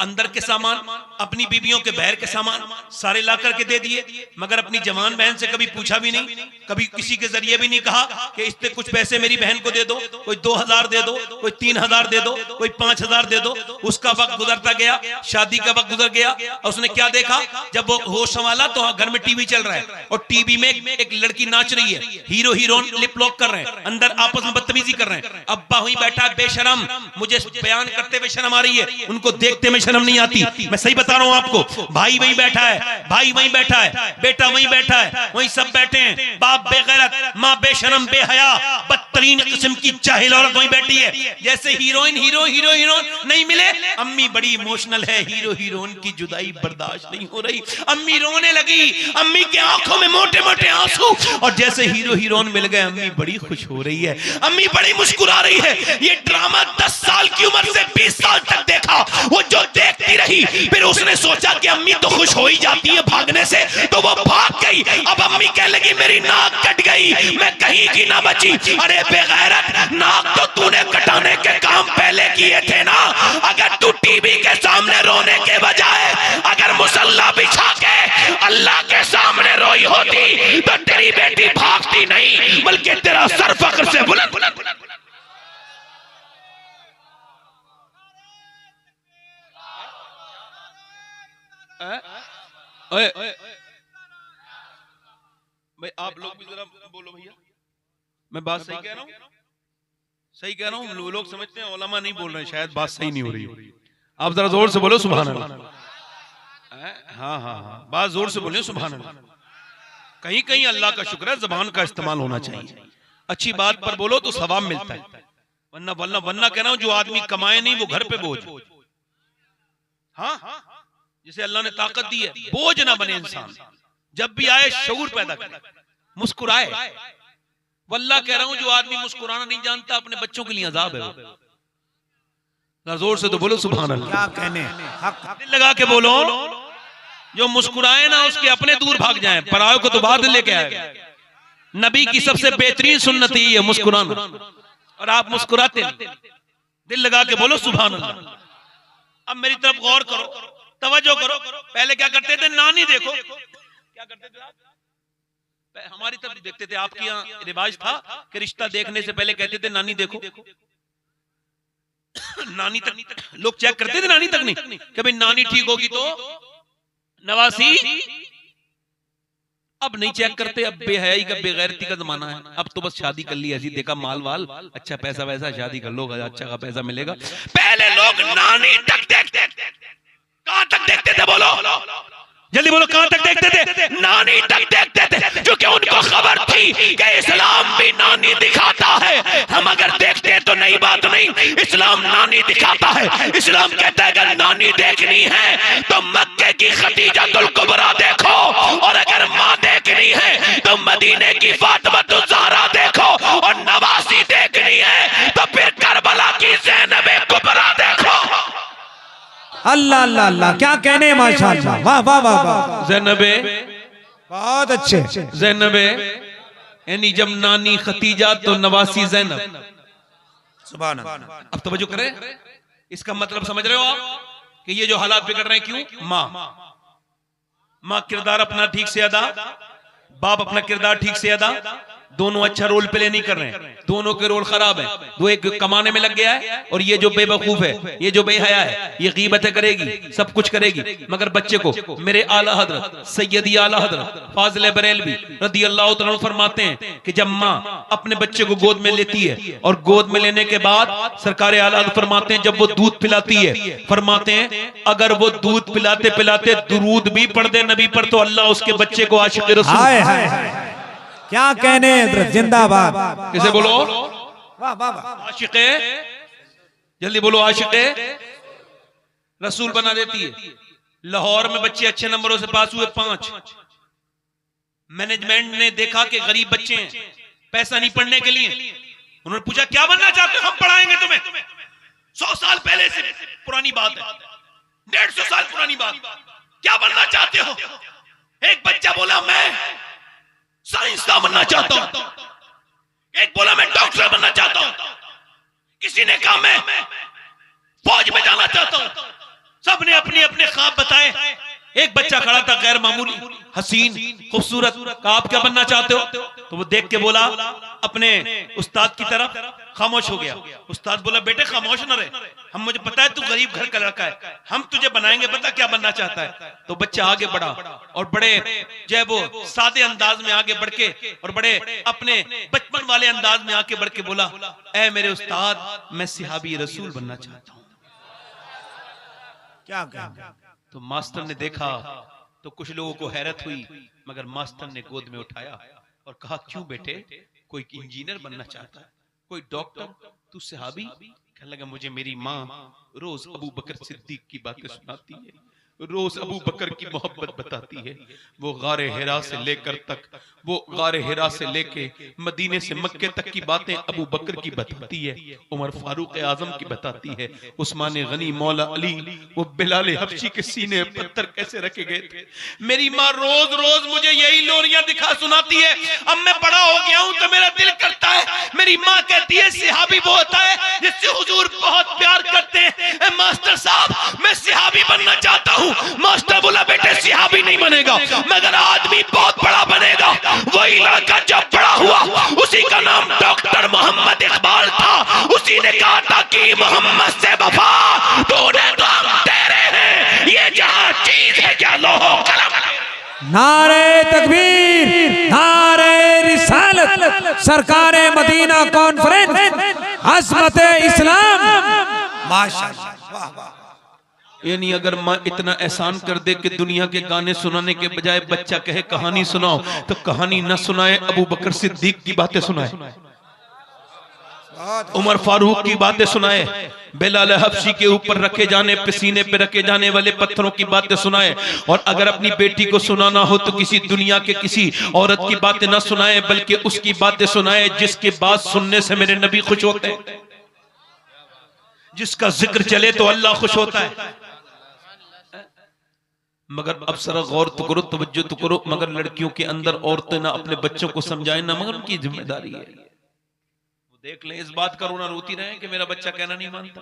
अंदर के सामान, अपनी बीबियों के बाहर के सामान सारे ला करके दे दिए, मगर अपनी जवान बहन से कभी पूछा भी नहीं, कभी किसी के जरिए भी नहीं कहा कि इससे कुछ पैसे मेरी बहन को दे दो, कोई 2000 दे दो, कोई 3000 दे दो, कोई 5000 दे दो। उसका वक्त गुजरता गया, शादी का वक्त गुजर गया, और उसने क्या देखा, जब वो होश संभाला तो घर में टीवी चल रहा है और टीवी में एक लड़की नाच रही है, हीरो हीरोइन लिप लॉक कर रहे हैं, अंदर आपस में बदतमीजी कर रहे हैं। अब्बा वहीं बैठा है बेशरम, मुझे बयान करते हुए शर्म आ रही है, उनको देखते में शर्म नहीं आती, मैं सही बता रहा हूं आपको। भाई वहीं बैठा है, भाई वहीं बैठा है, बेटा वहीं बैठा है, वहीं सब बैठे हैं, बाप बेगैरत, माँ बेशरम बेहया, बदतरीन किस्म की जाहिल औरत वहीं बैठी है। जैसे हीरोइन हीरो हीरो हीरो नहीं मिले, अम्मी बड़ी इमोशनल है, हीरो हीरोइन की जुदाई बर्दाश्त नहीं हो रही, अम्मी रोने लगी, अम्मी के आंखों में मोटे मोटे आंसू, और जैसे हीरो हीरोइन मिल गए, अम्मी बड़ी खुश हो रही है, अम्मी बड़ी मुस्कुरा रही है। ये ड्रामा 10 साल की उम्र से 20 साल तक देखा, वो जो देखती रही, फिर उसने सोचा कि अम्मी तो खुश हो ही जाती है भागने से, तो वो भाग गई। अब अम्मी कह लगी मेरी नाक कट गई, मैं कहीं की ना बची। अरे बेगैरत, नाक तो तूने कटाने के काम पहले किए थे ना, अगर तू टीवी के सामने रोने के बजाय अगर मुसल्ला बिछा के अल्लाह के सामने रोई होती तो तेरी बेटी भागती नहीं, बल्कि तेरा सर फख्र से बुलंद बुलंद बुलंद। भाई आप लोग भी जरा बोलो भैया, मैं बात सही कह रहा हूँ, सही कह रहा हूँ। लोग समझते हैं उलमा नहीं बोल रहे हैं, शायद बात सही नहीं हो रही। आप जरा जोर से बोलो सुभान अल्लाह। हाँ हाँ हाँ, बात जोर से बोले सुभान अल्लाह। कहीं कहीं अल्लाह का शुक्र है, जबान का इस्तेमाल होना चाहिए, अच्छी बात पर बोलो तो सवाब मिलता है, वरना वरना वरना कह रहा हूं जो आदमी कमाए नहीं वो घर पे बोझ। हाँ, जिसे अल्लाह ने ताकत दी है बोझ ना बने इंसान, जब भी आए शऊर पैदा करे, मुस्कुराए। वल्लाह कह रहा हूं जो आदमी मुस्कुराना नहीं जानता अपने बच्चों के लिए अजाब है। जोर से तो बोलो सुभान अल्लाह। क्या कहने, दिल लगा के बोलो, जो मुस्कुराए ना उसके अपने दूर भाग जाएं, परायों को तो बाद लेके आएगा। नबी की सबसे बेहतरीन सुन्नत ही है मुस्कुराना, और आप मुस्कुराते नहीं। दिल लगा के बोलो सुभान अल्लाह। अब मेरी तरफ गौर करो, तवज्जो करो। पहले क्या करते थे, नानी देखो, क्या करते थे आप? हमारी तरफ देखते थे, आपके यहाँ रिवाज था कि रिश्ता देखने से पहले कहते थे नानी देखो। नानी तक लोग चेक करते थे, नानी तक नहीं, कभी नानी ठीक होगी तो नवासी। अब नहीं चेक करते, अब बेहयाई का बेगैरती का जमाना है। अब तो बस शादी कर ली, ऐसी देखा माल वाल अच्छा, पैसा वैसा, शादी कर लो, अच्छा का पैसा मिलेगा। पहले लोग नानी तक देखते, कहां तक देखते थे बोलो, जल्दी बोलो, कहां तक देखते थे? नानी तक देखते थे, क्योंकि उनको खबर थी कि इस्लाम भी नानी दिखाता है। हम अगर देखते तो नई बात नहीं, इस्लाम नानी दिखाता है। इस्लाम कहता है अगर नानी देखनी है तो मक्के की खदीजतुल कुबरा देखो, और अगर माँ देखनी है तो मदीने की फातिमा ज़हरा देखो, और नवासी देखनी है तो फिर करबला की ज़ैनब कुबरा देखो। अल्लाह अल्लाह अल्लाह, क्या कहने, माशाअल्लाह, वाह वाह वाह वाह। ज़ैनबे बहुत अच्छे, ज़ैनबे यानी जब नानी खतीजा तो नवासी ज़ैनब। सुभान अल्लाह। अब तवज्जो करें, इसका मतलब समझ रहे हो आप कि ये जो हालात बिगड़ रहे हैं क्यों? माँ किरदार अपना ठीक से अदा, बाप अपना किरदार ठीक से अदा, दोनों अच्छा रोल प्ले नहीं कर रहे हैं, दोनों के रोल खराब है। दो एक कमाने में लग गया है, और ये जो बेवकूफ है, ये जो बेहया है, ये गीबतें करेगी, सब कुछ करेगी, मगर बच्चे को मेरे आला हजरत सैयदी आला हजरत फाजिल बरेलवी रदी अल्लाह तआला अन्हु फरमाते हैं कि जब माँ अपने बच्चे को गोद में लेती है, और गोद में लेने के बाद सरकार आला हजरत फरमाते हैं जब वो दूध पिलाती है, फरमाते हैं अगर वो दूध पिलाते पिलाते दुरूद भी पढ़ दे नबी पर तो अल्लाह उसके बच्चे को आशिक रसूल। हाय हाय हाय, क्या कहने, जिंदाबाद। किसे बोलो? वाह वाह वाह। आशिक़े, जल्दी बोलो, आशिक़े रसूल बना देती है। लाहौर में बच्चे अच्छे नंबरों से पास हुए 5। मैनेजमेंट ने देखा कि गरीब बच्चे हैं, पैसा नहीं पढ़ने के लिए, उन्होंने पूछा क्या बनना चाहते हो, हम पढ़ाएंगे तुम्हें। 100 साल पहले से पुरानी बात है, 150 साल पुरानी बात, क्या बनना चाहते हो? एक बच्चा बोला मैं साइंसदान बनना चाहता हूं। एक बोला मैं डॉक्टर बनना चाहता हूं, किसी ने कहा मैं फौज में जाना चाहता हूं, सबने अपने अपने ख्वाब बताए। एक बच्चा खड़ा था गैर मामूली, हसीन, खूबसूरत, कहा आप क्या बनना चाहते हो? तो वो देख के बोला अपने उस्ताद की तरफ, खामोश हो गया। उस्ताद बोला बेटे खामोश न रहे, हम मुझे पता है तू गरीब घर का लड़का है, हम तुझे बनाएंगे, बता क्या बनना चाहता है। तो बच्चा आगे बढ़ा और बड़े जो है वो सादे अंदाज में आगे बढ़ के और बड़े अपने बचपन वाले अंदाज में आके बढ़ के बोला, ऐ मेरे उस्ताद मैं सिहाबी रसूल बनना चाहता हूं। क्या क्या? तो मास्टर ने देखा तो कुछ लोगों को हैरत हुई, मगर मास्टर ने गोद में उठाया और कहा क्यों बेटे, कोई इंजीनियर बनना चाहता है, कोई डॉक्टर, तू सहाबी? कहने लगा मुझे मेरी माँ रोज अबू बकर सिद्दीक की बातें सुनाती है, रोज अबू बकर की मोहब्बत बताती है। वो गारे हिरा से लेकर तक, वो गारे हिरा से लेके मदीने से मक्के तक की बातें अबू बकर की बताती है, उमर फारूक आजम की बताती है, उस्मान गनी, मौला अली, वो बिलाल हबशी के सीने पत्थर कैसे रखे गए थे। मेरी माँ रोज रोज मुझे यही लोरियां दिखा सुनाती है। अब मैं बड़ा हो गया हूं तो मेरा दिल करता है, मेरी माँ कहती है सिहाबी वो होता है जिससे हुजूर बहुत प्यार करते हैं। मास्टर साहब मैं सिहाबी बनना चाहता हूं। मास्टर बोला बेटे सिहाबी नहीं बनेगा, मगर आदमी बहुत बड़ा बनेगा। वही लड़का जब बड़ा हुआ, उसी का नाम डॉक्टर मोहम्मद इकबाल था। उसी ने कहा था कि मोहम्मद से वफा तूने तो हम तेरे हैं, ये जहां चीज है क्या लोहो कलम। नारे तकबीर, नारे रिसालत, सरकारे मदीना कॉन्फ्रेंस, अज़मत इस्लाम। माशाअल्लाह। यानी अगर माँ इतना एहसान कर दे कि दुनिया के गाने सुनाने के बजाय बच्चा कहे कहानी सुनाओ, तो कहानी न सुनाए, अबू बकर सिद्दीक की बातें सुनाए, उमर फारूक की बातें सुनाए, बिलाल हबशी के ऊपर रखे जाने, पसीने पे रखे जाने वाले पत्थरों की बातें सुनाए। और अगर अपनी बेटी को सुनाना हो तो किसी दुनिया के किसी औरत की बातें न सुनाए, बल्कि उसकी बातें सुनाए जिसके बात सुनने से मेरे नबी खुश होते हैं, जिसका जिक्र चले तो अल्लाह खुश होता है। मगर अब जरा गौर तो करो, तवज्जो तो करो, मगर लड़कियों के अंदर औरतें ना अपने बच्चों को समझाएं ना, मगर उनकी जिम्मेदारी है। वो देख लें, इस बात का रोना रोती रहे कि मेरा बच्चा कहना नहीं मानता।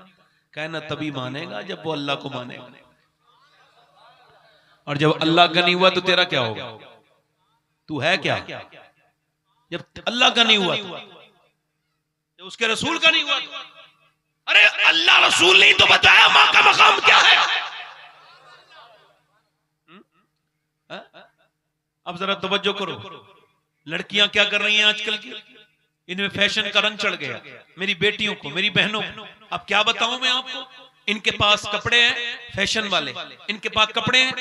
कहना तभी मानेगा जब वो अल्लाह को मानेगा, और जब अल्लाह का नहीं हुआ तो तेरा क्या होगा? तू है क्या? जब अल्लाह का नहीं हुआ, जब उसके रसूल का नहीं हुआ, अरे अल्लाह रसूल नहीं तो बताया माँ का मकाम क्या है। अब जरा तवज्जो करो, लड़कियां क्या कर रही हैं आजकल की, इनमें फैशन का रंग चढ़ गया। मेरी बेटियों को, मेरी बहनों को अब क्या बताऊं मैं आपको, इनके पास कपड़े हैं फैशन वाले, इनके पास कपड़े हैं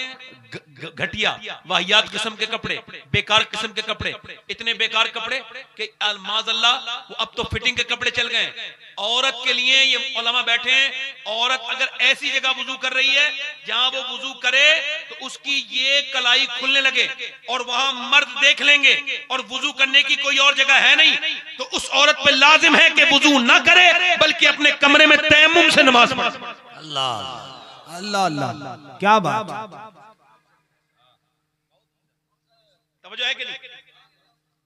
घटिया वाहियात किस्म के कपड़े, बेकार किस्म के कपड़े, इतने बेकार कपड़े कि माज़अल्लाह वो अब तो फिटिंग के कपड़े चल गए। औरत के लिए ये उलमा बैठे हैं, औरत अगर ऐसी जगह वुजू कर रही है जहां वो वुजू करे तो उसकी ये कलाई खुलने लगे और वहां मर्द देख लेंगे और वुजू करने की कोई और जगह है नहीं, तो उस औरत पे लाजिम है कि वुजू ना करे बल्कि अपने कमरे में तयम्मुम से नमाज पढ़े। अल्लाह अल्लाह अल्लाह, क्या बात। तवज्जो है कि नहीं?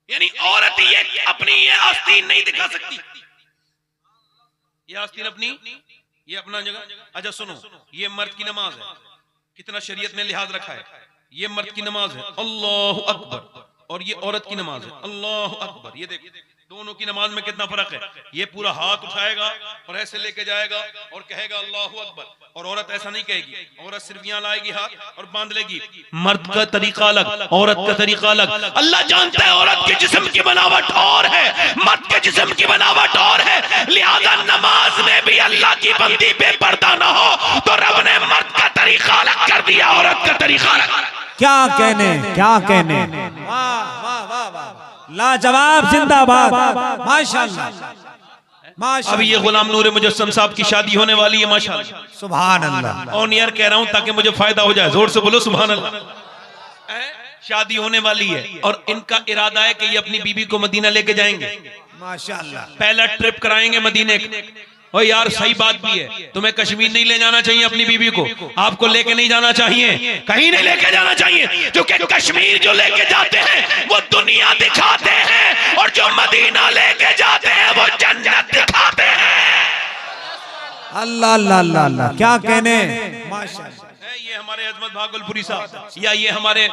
यानी औरत ये अपनी ये आस्तीन नहीं दिखा सकती, ये आस्तीन अपनी, ये अपना जगह। अच्छा सुनो, ये मर्द की नमाज है, कितना शरीयत ने लिहाज रखा है। ये मर्द की नमाज है अल्लाह अकबर, और ये औरत की नमाज है अल्लाह अकबर। ये देखो दोनों की नमाज में कितना फर्क है। ये पूरा हाथ उठाएगा और ऐसे लेके जाएगा और कहेगा अल्लाहु अकबर, और औरत ऐसा नहीं कहेगी, औरत सिर्फ यहाँ लाएगी हाथ और बांध लेगी। मर्द का तरीका अलग, औरत का तरीका अलग। अल्लाह जानता है औरत के जिस्म की बनावट और है, मर्द के जिस्म की बनावट और है, लिहाजा नमाज में भी अल्लाह की बंदी बेपर्दा ना हो तो रब ने मर्द का तरीका अलग कर दिया, औरत का तरीका अलग। क्या कहने, क्या कहने, लाजवाब, जिंदाबाद, माशाअल्लाह माशाअल्लाह। अभी ये गुलाम नूर मुजस्सम साहब की शादी होने वाली है माशाअल्लाह, सुभान अल्लाह। ऑन एयर कह रहा हूं ताकि मुझे फायदा हो जाए, जोर से बोलो सुभान अल्लाह। शादी होने वाली है और इनका इरादा है कि ये अपनी बीबी को मदीना लेके जाएंगे माशाअल्लाह, पहला ट्रिप कराएंगे मदीने का। और यार सही बात भी है, तुम्हें कश्मीर नहीं ले जाना चाहिए अपनी बीबी को, आपको लेके नहीं जाना चाहिए, कहीं नहीं लेके जाना चाहिए, क्योंकि कश्मीर जो लेके जाते हैं वो दुनिया दिखाते हैं, और जो मदीना लेके जाते हैं वो जन्नत दिखाते हैं। अल्लाह अल्लाह अल्लाह अल्लाह, क्या कहने। माशाअल्लाह। ये हमारे अजमत भागलपुरी साहब या ये हमारे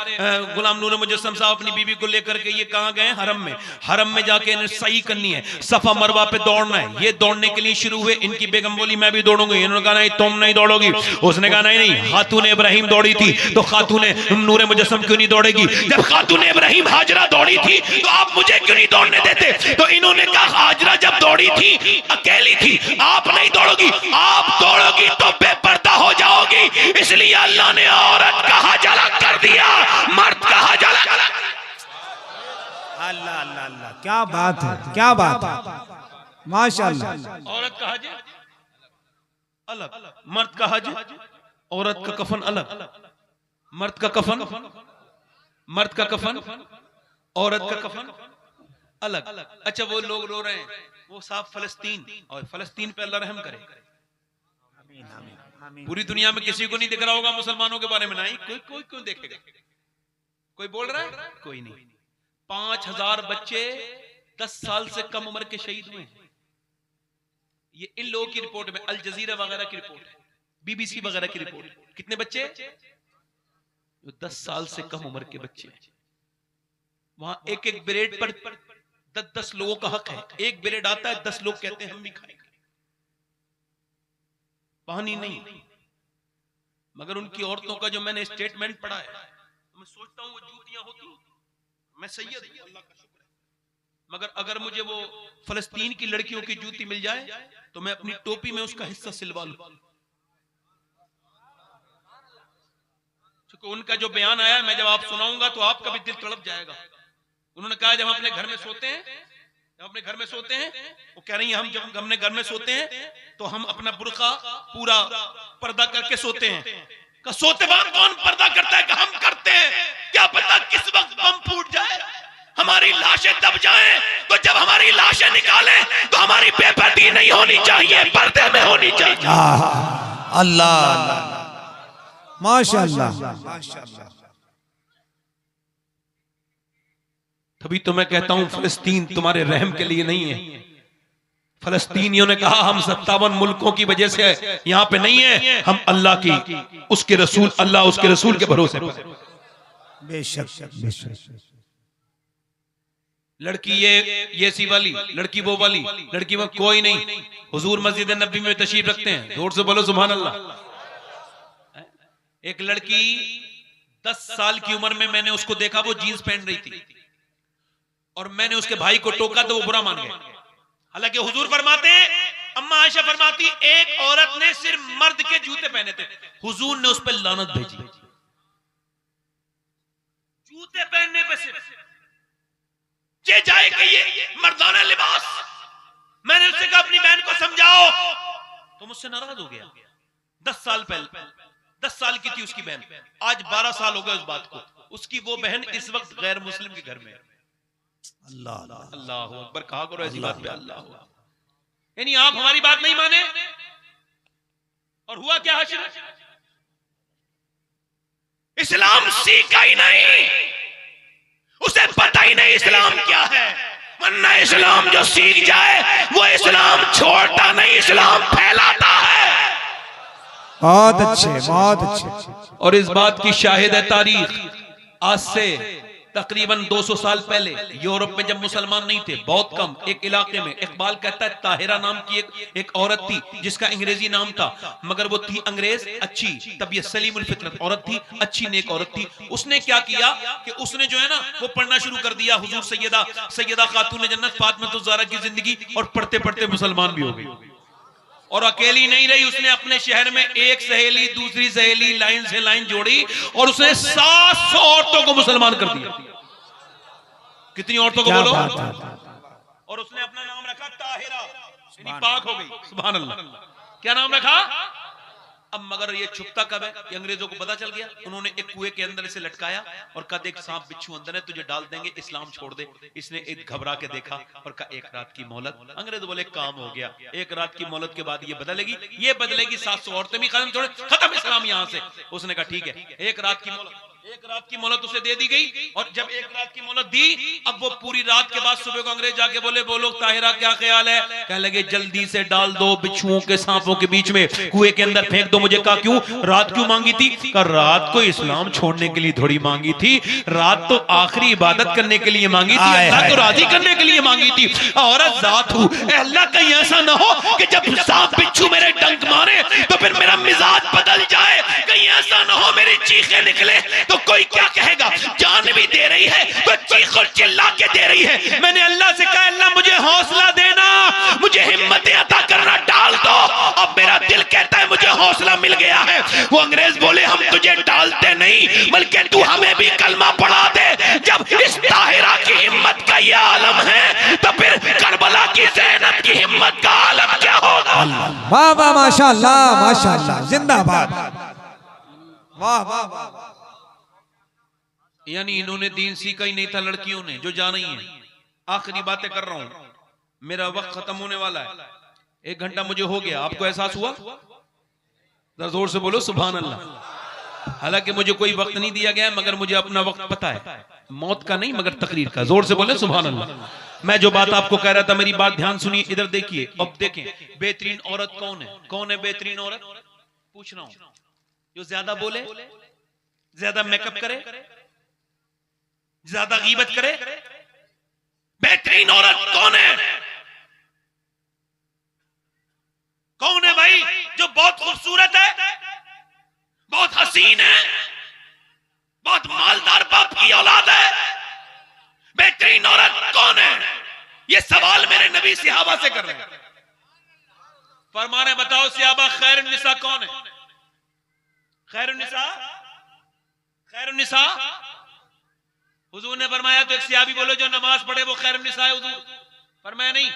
गुलाम नूर मुजस्सम साहब अपनी बीवी को लेकर के ये कहाँ गए? हरम में। हरम में जाके इन्हें सही करनी है, सफा मरवा पे दौड़ना है। ये दौड़ने के लिए शुरू हुए। इनकी बेगम बोली मैं भी दौड़ूंगी। इन्होंने कहा नहीं तुम नहीं दौड़ोगी। उसने कहा नहीं नहीं, खातून इब्राहिम दौड़ी थी तो खातून नूर मुजस्सम क्यों नहीं दौड़ेगी? जब खातून इब्राहिम हाजरा दौड़ी थी तो आप मुझे क्यों नहीं दौड़ने देते? तो इन्होंने कहा हाजरा जब दौड़ी थी अकेली थी, आप नहीं दौड़ोगी, आप दौड़ोगी तो बेपर्दा हो जाओगी। इसलिए अल्लाह ने औरत का हजाला कर दिया, मर्द का हजाला। अल्लाह अल्लाह अल्लाह, क्या बात है, क्या बात है। माशाअल्लाह। औरत का हज अलग, मर्द का हज, औरत का कफन अलग। मर्द का कफन, मर्द का कफन, औरत का कफन अलग। अच्छा वो लोग रो रहे हैं, वो साहब फलस्तीन, और फलस्तीन पे अल्लाह रहम करे। पूरी दुनिया में किसी को नहीं दिख रहा होगा मुसलमानों के बारे में, नहीं कोई क्यों देखेगा? कोई बोल रहा है? कोई नहीं। 5000 बच्चे 10 साल से कम उम्र के शहीद हुए हैं। ये इन लोगों की रिपोर्ट में, अल जजीरा वगैरह की रिपोर्ट है, BBC वगैरह की रिपोर्ट। कितने बच्चे? 10 साल से कम उम्र के बच्चे। वहां एक एक ब्रेड पर 10-10 लोगों का हक है। एक ब्रेड आता है, 10 लोग कहते हैं हम भी खाएंगे। पानी नहीं, मगर उनकी औरतों का जो मैंने स्टेटमेंट पढ़ा है, मैं सोचता हूं वो जूतियां होती। मैं सैयद हूं, अल्लाह का शुक्र है, मगर अगर मुझे वो फलस्तीन की लड़कियों की जूती मिल जाए तो मैं अपनी टोपी में उसका हिस्सा सिलवा लूं। क्योंकि उनका जो बयान आया, मैं जब आप सुनाऊंगा तो आपका भी दिल तड़प जाएगा। उन्होंने कहा जब हम अपने घर में सोते हैं, अपने घर में सोते हैं, वो कह रही है हम जब हमने घर में सोते हैं तो हम अपना बुर्का पूरा पर्दा करके सोते हैं। का सोते वक्त कौन पर्दा करता है? कि हम करते हैं। क्या पता किस वक्त बम फूट जाए, हमारी लाशें दब जाएं। तो जब हमारी लाशें निकालें तो हमारी बेपर्दी नहीं होनी चाहिए, पर्दे में होनी चाहिए। अल्लाह माशाअल्लाह माशाअल्लाह। तभी तो मैं कहता हूं फलस्तीन तुम्हारे रहम के लिए नहीं है। फलस्तीनियों ने कहा हम 57 मुल्कों की वजह से यहां पे नहीं है, हम अल्लाह की, उसके रसूल, अल्लाह उसके रसूल के भरोसे। बेशक बेशक। लड़की ये सी वाली, लड़की वो वाली, लड़की में कोई नहीं। हुजूर मस्जिद नबी में तशरीफ रखते हैं, जोर से बोलो सुभान अल्लाह। एक लड़की 10 साल की उम्र में मैंने उसको देखा, वो जीन्स पहन रही थी और मैंने उसके भाई को टोका तो वो बुरा मान गया। हालांकि हुजूर फरमाते हैं, अम्मा आयशा फरमाती, एक औरत ने सिर्फ मर्द के जूते पहने थे, हुजूर ने उस पर लानत भेजी। जूते पहनने पे सिर्फ ये जाए कि ये मर्दाना लिबास। मैंने उससे कहा अपनी बहन को समझाओ, तो मुझसे नाराज हो गया। 10 साल पहले, 10 साल की थी उसकी बहन, आज 12 साल हो गए उस बात को। उसकी वो बहन इस वक्त गैर मुस्लिम के घर में है। अल्लाह अल्लाह अकबर कहा करो ऐसी बात पे अल्लाह। यानी आप हमारी बात नहीं माने और हुआ क्या हाशिर? इस्लाम सीखा ही नहीं, उसे पता ही नहीं इस्लाम क्या है। वरना इस्लाम जो सीख जाए वो इस्लाम छोड़ता नहीं, इस्लाम फैलाता है। बहुत अच्छे, बहुत अच्छे। और इस बात की शाहिद है तारीख, आज से तकरीबन 200 साल पहले यूरोप में जब मुसलमान नहीं थे, बहुत कम, एक इलाके में, इकबाल कहता है ताहिरा नाम की एक औरत थी जिसका अंग्रेजी नाम था, मगर वो थी अंग्रेज, अच्छी तबीयत, सलीमुल फितरत औरत थी, अच्छी नेक औरत थी। उसने क्या किया कि उसने जो है ना वो पढ़ना शुरू कर दिया हुजूर सैयदा खातून जन्नत फातिमा ज़हरा की जिंदगी, और पढ़ते पढ़ते मुसलमान भी हो गई। और अकेली नहीं रही, उसने अपने शहर में एक सहेली दूसरी सहेली लाइन से लाइन जोड़ी और उसने 700 औरतों को मुसलमान कर दिया। कितनी औरतों को बोलो? और उसने अपना नाम रखा ताहिरा, यानी पाक हो गई। सुभान अल्लाह। क्या नाम रखा? अब मगर ये छुपता कब है? ये अंग्रेजों को पता चल गया। उन्होंने एक कुएं के अंदर इसे लटकाया और कहा देख सांप बिच्छू अंदर है, तुझे डाल देंगे, इस्लाम छोड़ दे। इसने एक घबरा के देखा और कहा एक रात की मोहलत। अंग्रेज बोले काम हो गया, एक रात की मोहलत के बाद ये बदलेगी, ये बदलेगी, 700 औरतें भी खत्म, थोड़े खत्म इस्लाम यहां से। उसने कहा ठीक है, एक रात की मोहलत। एक रात की मोहलत उसे दे दी गई, और जब एक रात की मोहलत दी, अब वो पूरी रात के बाद सुबह को अंग्रेज जाके बोले, बोलो ताहिरा क्या ख्याल है? कहने लगे जल्दी से डाल दो बिच्छुओं के सांपों के बीच में, कुएं के अंदर फेंक दो मुझे। कहा क्यों? रात क्यों मांगी थी? कहा रात को इस्लाम छोड़ने के लिए थोड़ी मांगी थी, रात तो आखिरी इबादत करने के लिए मांगी थी, अल्लाह को राजी करने के लिए मांगी थी। औरत जात हूं, अल्लाह कहीं ऐसा ना हो कि जब सांप बिच्छू मेरे डंक मारे तो फिर मेरा मिजाज बदल जाए, कहीं ऐसा ना हो मेरी चीखें निकले तो कोई क्या कहेगा। जान भी दे रही है तो चीख और चिल्ला के दे रही है। मैंने अल्लाह से कहा अल्लाह मुझे हौसला देना, मुझे हिम्मत अता करना, डाल दो। अब मेरा दिल कहता है मुझे हौसला मिल गया है। वो अंग्रेज बोले हम तुझे डालते नहीं, बल्कि तू हमें भी कलमा पढ़ा दे। जब इस ताहिरा की हिम्मत का यह आलम है तो फिर करबला की ज़ैनब की हिम्मत का आलम क्या होगा। वाह वाह माशाअल्लाह माशाअल्लाह, जिंदाबाद। वाह वाह वाह। यानी इन्होंने दीन सीखा ही नहीं था लड़कियों ने, जो जान रही हैं। आखिरी बातें कर रहा हूं, मेरा वक्त खत्म होने वाला है। 1 घंटा मुझे हो गया, आपको एहसास हुआ? जोर से बोलो सुभान अल्लाह। हालांकि मुझे कोई वक्त नहीं दिया गया, मगर मुझे अपना वक्त पता है, मौत का नहीं मगर तकरीर का। जोर से बोले सुभान अल्लाह। मैं जो बात आपको कह रहा था, मेरी बात ध्यान सुनिए, इधर देखिए। अब देखें बेहतरीन औरत कौन है? कौन है बेहतरीन औरत? पूछ रहा हूं। जो ज्यादा बोले, ज्यादा मेकअप करे, ज्यादा गीबत करे। बेहतरीन औरत कौन है? कौन है भाई? जो बहुत खूबसूरत है, बहुत हसीन है, बहुत मालदार बाप की औलाद है। बेहतरीन औरत कौन है? ये सवाल मेरे नबी सहाबा से कर रहे हैं। फरमाने बताओ सहाबा खैरुन निसा कौन है? खैरुन निसा, खैरुन निसा। हुजूर ने फरमाया तो एक सहाबी बोलो जो नमाज पढ़े वो खैरुन निसा है हुजूर। फरमाया नहीं,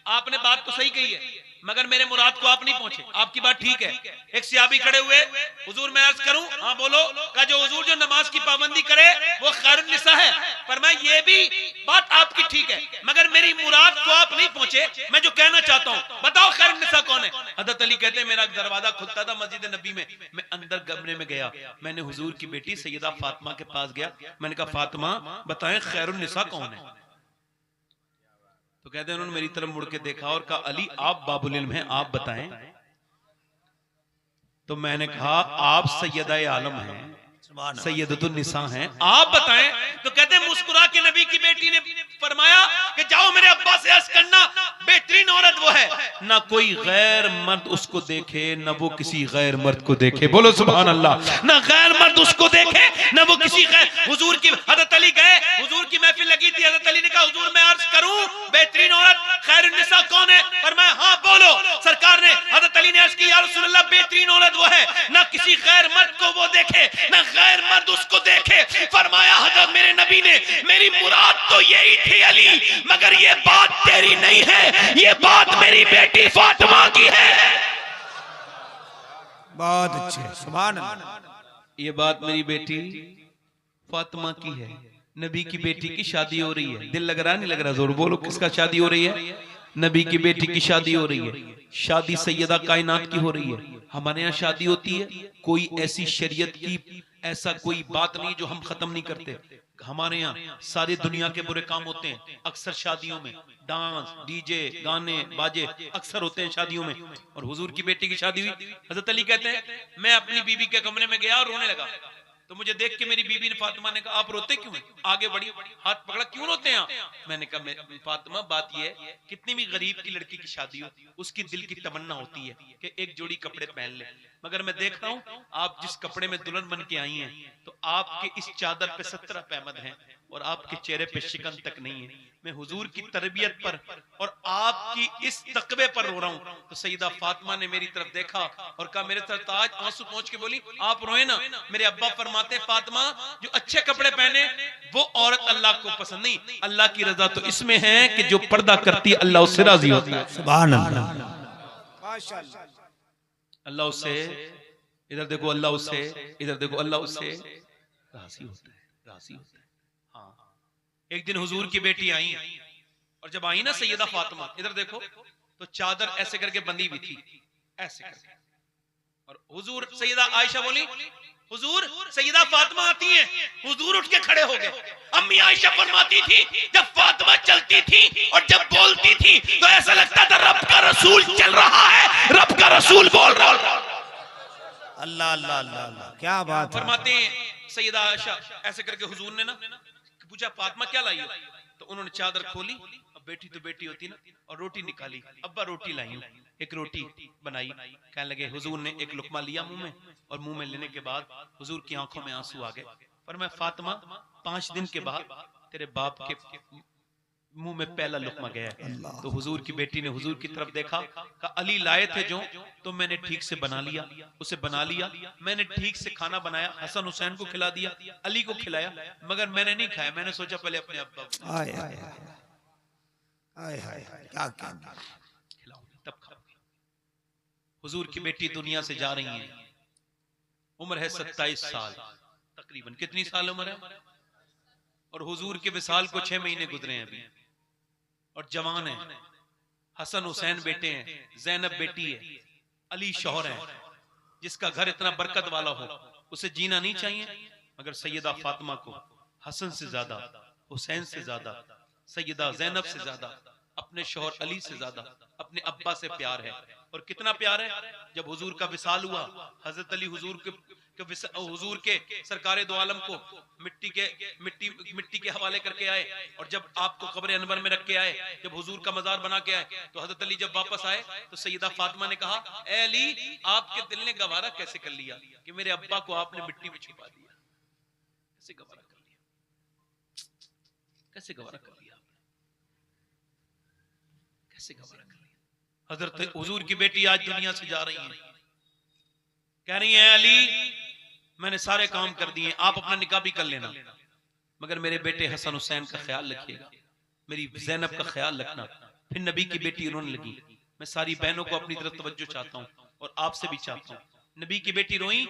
आपने बात तो सही कही है, मगर मेरे मुराद को आप नहीं पहुंचे। आपकी बात ठीक है। एक सहाबी खड़े हुए, हुजूर मैं अर्ज करूं? हाँ बोलो। का जो हुजूर जो नमाज की पाबंदी करे वो खैरुन निसा है। फरमाया ये भी बात आपकी ठीक है, मगर मेरी मुराद को आप नहीं पहुंचे। मैं जो कहना चाहता हूं बताओ खैरुन निसा कौन है? हज़रत अली कहते हैं मेरा दरवाजा खुलता था मस्जिद नबी में, मैं अंदर कमरे में गया, मैंने हुजूर की बेटी सैयदा फातिमा के पास गया, मैंने कहा फातिमा बताएं खैरुन निसा कौन है? तो कहते हैं उन्होंने मेरी तरफ मुड़ के देखा और कहा अली आप बाबुल इल्म हैं, आप बताएं। तो मैंने कहा आप सैयदा आलम हैं, सैयदतुन निसा हैं, आप बताएं। तो कहते हैं मुस्कुरा के नबी की बेटी ने फरमाया कि जाओ मेरे अब्बा से अर्ज करना बेहतरीन औरत वो है, ना कोई गैर मर्द उसको देखे, ना वो किसी गैर मर्द को देखे। बोलो सुभान अल्लाह। ना गैर मर्द उसको देखे, ना वो किसी गैर। हुजूर की हज़रत अली गए, हुजूर की महफिल लगी थी, हज़रत अली ने कहा हुजूर मैं अर्ज करूं बेहतरीन औरत खैरुन निसा कौन है? फरमाया हाँ बोलो। सरकार ने हज़रत अली ने अर्ज की या रसूल अल्लाह बेहतरीन औरत वो है ना किसी गैर मर्द को वो देखे, ना गैर मर्द उसको देखे। फरमाया हज़रत मेरे नबी ने मेरी मुराद तो यही थी अली, मगर ये बात तेरी नहीं है, ये बात मेरी बेटी फातिमा की है। बहुत अच्छे, सुभान अल्लाह। ये बात मेरी बेटी फातिमा की है। नबी की बेटी की शादी हो रही है। दिल लग रहा नहीं लग रहा? जोर बोलो किसका शादी हो रही है? नबी की बेटी की शादी हो रही है। शादी सैयदा कायनात की हो रही है। हमारे यहाँ शादी होती है, कोई ऐसी शरीयत की ऐसा कोई बात नहीं जो हम खत्म नहीं करते। हमारे यहाँ सारी दुनिया के बुरे काम होते हैं। अक्सर शादियों में डांस, डीजे, गाने, बाजे अक्सर होते हैं शादियों में। और हुजूर की बेटी की शादी हुई। हज़रत अली कहते हैं मैं अपनी बीबी के कमरे में गया और रोने लगा, तो मुझे देख के मेरी बीबी ने फातिमा ने कहा आप रोते क्यों हैं? आगे बढ़ी, हाथ पकड़ा, क्यों रोते हैं आप? मैंने कहा फातिमा बात यह है कितनी भी गरीब की लड़की की शादी हो उसकी दिल की तमन्ना होती है कि एक जोड़ी कपड़े पहन ले, मगर मैं देख रहा हूं आप जिस कपड़े में दुल्हन बन के आई हैं तो आपके इस चादर पे 17 पैमद हैं और आपके चेहरे पे शिकन तक नहीं है। मैं हुजूर की तरबियत पर और आपकी इस तकबे पर रो रहा हूं। तो सईदा फातिमा ने मेरी तरफ देखा और कहा मेरे तरफ ताज आंसू पहुंच के बोली आप रोए ना। मेरे अब्बा फरमाते फातिमा जो अच्छे कपड़े पहने वो औरत अल्लाह को पसंद नहीं, अल्लाह की रजा तो इसमें है कि जो पर्दा करती है अल्लाह उससे राजी होता है। सुभान अल्लाह, माशाअल्लाह। अल्लाह उससे, इधर देखो अल्लाह उससे, इधर देखो अल्लाह उससे राजी होता है, राजी होता है। हाँ, एक दिन हुजूर की बेटी आई और जब आई ना सैयदा फातिमा, इधर देखो तो चादर ऐसे करके बंधी हुई थी, ऐसे करके। और हुजूर सैयदा आयशा बोली हुजूर सैयदा फातिमा आती हैं हुजूर उठ के खड़े हो गए। अम्मी आयशा फरमाती थी जब फातिमा चलती थी और जब बोलती थी तो ऐसा लगता था रब का रसूल चल रहा है, रब का रसूल बोल रहा है। अल्लाह अल्लाह अल्लाह अल्लाह, क्या बात है। फरमाते हैं सैयदा आयशा ऐसे करके हुजूर ने ना पूछा फातिमा क्या लाई हो, तो उन्होंने चादर खोली, अब बेटी तो बेटी होती ना, और रोटी निकाली। अब्बा रोटी लाई हूं, एक रोटी बनाई। कहने लगे, हुजूर ने एक लुकमा लिया मुंह में, और मुंह में लेने के बाद हुजूर की आंखों में आंसू आ गए। पर मैं फातिमा 5 दिन के बाद तेरे बाप के मुंह में पहला लुकमा गया। तो हुजूर की बेटी ने हुजूर की तरफ देखा, कहा अली लाए थे जो, तो मैंने ठीक से बना लिया, उसे बना लिया, मैंने ठीक से खाना बनाया, हसन हुसैन को खिला दिया, अली को खिलाया, मगर मैंने नहीं खाया। मैंने सोचा पहले अपने अब्बा को क्या खिलाऊं तब खाऊंगी। हुजूर की बेटी दुनिया से जा रही है, उम्र है 27 साल तकरीबन। कितनी साल उम्र है? और हुजूर के विसाल को 6 महीने गुजरे हैं अभी, और जवान है। हसन हुसैन बेटे हैं, जैनब बेटी है, अली शौहर है। जिसका घर इतना बरकत वाला हो उसे जीना नहीं चाहिए, मगर सैयदा फातिमा को हसन से ज्यादा, हुसैन से ज्यादा, सैयदा जैनब से ज्यादा, अपने शौहर अली से ज्यादा अपने अब्बा से प्यार है। और कितना प्यार है, जब हुजूर का विसाल हुआ, हजरत अली हुजूर के सरकारे दो आलम को मिट्टी के हवाले करके आए, और जब आपको कब्र अनवर में रख के आए, जब हुजूर का मजार बना के आए, तो हजरत अली जब वापस आए तो सैयदा फातिमा ने कहा, ए अली, आपके दिल ने गवारा कैसे कर लिया कि मेरे अब्बा को आपने मिट्टी में छुपा दिया? कैसे गवारा कर लिया, कैसे गवारा कर लिया, कैसे गवारा कर लिया? हजरत हुजूर की बेटी आज दुनिया से जा रही है, कह रही है अली मैंने सारे काम कर दिए, आप अपना निकाह भी कर लेना, मगर मेरे बेटे हसन हुसैन का ख्याल रखिएगा, मेरी जैनब का ख्याल रखना। फिर नबी की बेटी रोने लगी। मैं सारी बहनों को अपनी तरफ तवज्जो चाहता हूँ और आपसे भी चाहता हूँ। नबी की बेटी रोई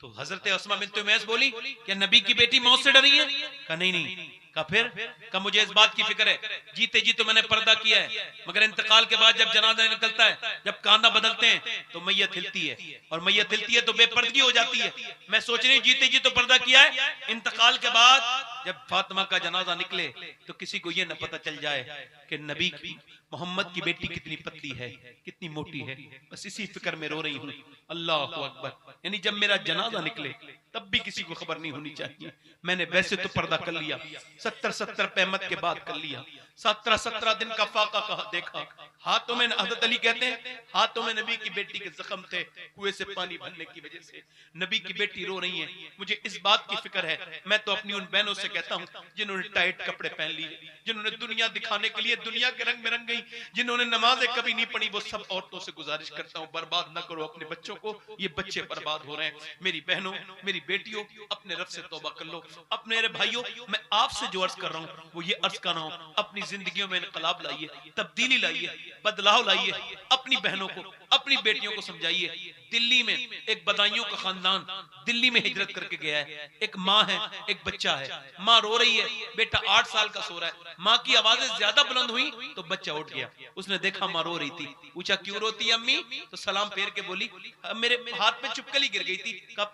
तो हजरत अस्मा बिन्त उमैस बोली, क्या नबी की बेटी मौत से डरी है? कहा नहीं। कहा फिर? कहा मुझे इस बात की फिक्र है, जीते जी तो मैंने पर्दा किया है, मगर इंतकाल के बाद जब जनाजा निकलता है, जब कांधा बदलते हैं तो मैयत हिलती है, और मैयत हिलती है तो बेपर्दगी हो जाती है। मैं सोच रही हूँ जीते जी तो पर्दा किया है, इंतकाल के बाद जब फातिमा का जनाजा निकले तो किसी को ये न पता चल जाए कि नबी की मोहम्मद की बेटी कितनी पतली है, कितनी मोटी है। बस इसी फिक्र में रो रही हूँ। अल्लाह अकबर। यानी जब मेरा जनाजा निकले तब भी किसी को खबर नहीं होनी चाहिए। मैंने वैसे तो पर्दा कर लिया, 70 पहमत के बाद कर लिया, 17 दिन का फाका कहा देखा, हाथों में, हज़रत अली कहते हैं हाथों में नबी की बेटी के जख्म थे कुएं से पानी भरने की वजह से। नबी की बेटी रो रही है, मुझे इस बात की फिक्र है। मैं तो अपनी उन बहनों से कहता हूँ जिन्होंने टाइट कपड़े पहन लिए, जिन्होंने दुनिया दिखाने के लिए दुनिया के रंग में रंग गई, जिन्होंने नमाजें कभी नहीं पढ़ी, वो सब औरतों से गुजारिश करता हूँ बर्बाद न करो अपने बच्चों को, ये बच्चे बर्बाद हो रहे हैं। मेरी बहनों, मेरी बेटियों, अपने रब से तौबा कर लो। अपने मेरे भाइयों, मैं आपसे जो अर्ज कर रहा हूँ वो ये अर्ज कर रहा हूँ, अपनी जिंदगियों में इनकलाब लाइए, तब्दीली लाइए, बदलाव लाइए। अपनी बहनों को, अपनी बेटियों को समझाइए। दिल्ली में एक बदायूं का खानदान दिल्ली में हिजरत करके गया है। एक माँ है, एक बच्चा है। माँ रो रही है, बेटा 8 साल का सो रहा है। माँ की आवाजें ज्यादा बुलंद हुई तो बच्चा उठ गया। उसने देखा माँ रो रही थी, पूछा क्यों रोती है अम्मी? तो सलाम फेर के बोली मेरे हाथ में चुपकली गिर गई थी। कहा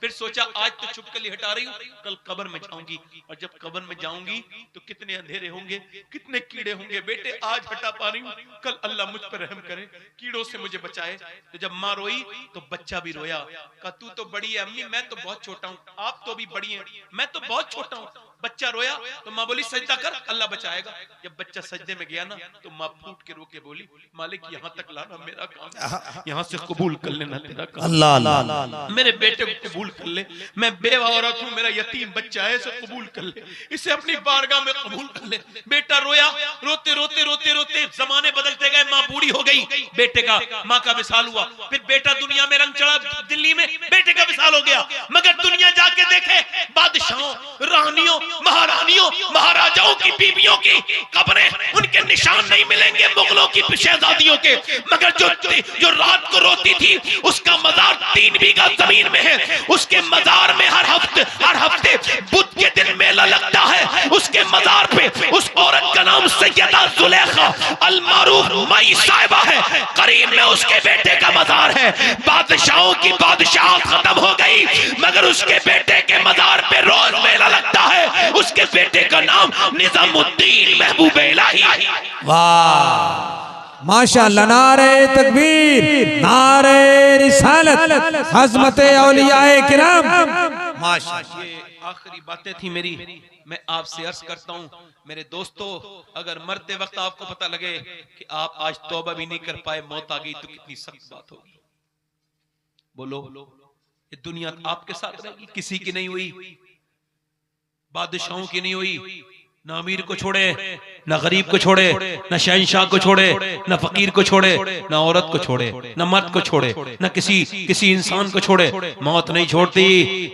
फिर सोचा आज तो चुपकली हटा रही हूँ, कल कब्र में जाऊंगी, और जब कब्र में जाऊंगी तो कितने अंधेरे होंगे, कितने कीड़े होंगे। बेटे आज हटा पा रही हूँ, कल अल्लाह मुझ पर रहम करे, कीड़ों से मुझे बचाए। तो जब माँ रोई तो बच्चा भी रोया। कहा तू तो बड़ी है अम्मी, मैं तो बहुत छोटा हूँ, आप तो भी बड़ी हैं, मैं तो बहुत छोटा हूँ। बच्चा रोया तो माँ बोली सजदा कर, अल्लाह बचाएगा। जब बच्चा सजदे में गया ना तो माँ फूट के रो के बोली मालिक यहाँ तक लाना मेरा काम, यहाँ से कबूल कर लेना तेरा काम। अल्लाह अल्लाह, मेरे बेटे को कबूल कर ले, मैं बेवा औरत हूँ, मेरा यतीम बच्चा है, इसे कबूल कर ले, इसे अपनी बारगाह में कबूल कर ले। बेटा रोया, रोते रोते रोते रोते जमाने बदलते गए, माँ बूढ़ी हो गई, बेटे का, माँ का विसाल हुआ। फिर बेटा दुनिया में रंग चढ़ा, दिल्ली में बेटे का विसाल हो गया। मगर दुनिया जाके देखे, बादशाहों, रानियों, महारानियों, महाराजाओं की बीवियों की कब्रें, उनके निशान नहीं मिलेंगे, मुगलों की शहजादियों के। मगर जो रात को रोती थी उसका मजार 3 बीघा जमीन में है। उसके मजार में हर हफ्ते बुध के दिन मेला लगता है। उसके मजार पे उस औरत का नाम सैयदा जुलेखा अल मारूफ माई साहिबा है। करीब में उसके बेटे का मजार है। बादशाहों की बादशाह खत्म हो गई, मगर उसके बेटे के मजार पे रोज मेला लगता है। है, उसके बेटे का नाम निजामुद्दीन महबूब इलाही। वाह माशाअल्लाह, नारे तकबीर, नारे रिसालत, हज़मत औलियाए किराम। माशाअल्लाह, ये आखिरी बातें थी मेरी। मैं आपसे अर्ज करता हूँ मेरे दोस्तों, अगर मरते वक्त आपको पता लगे कि आप आज तौबा भी नहीं कर पाए, मौत आ गई, तो कितनी सख्त बात होगी। बोलो, ये दुनिया आपके साथ रहेगी, किसी की नहीं हुई, बादशाहों की नहीं हुई। ना अमीर को छोड़े, ना गरीब को छोड़े, ना शहंशाह को छोड़े, ना फकीर को छोड़े, ना औरत को छोड़े, ना मर्द को छोड़े, ना किसी इंसान को छोड़े। मौत नहीं छोड़ती,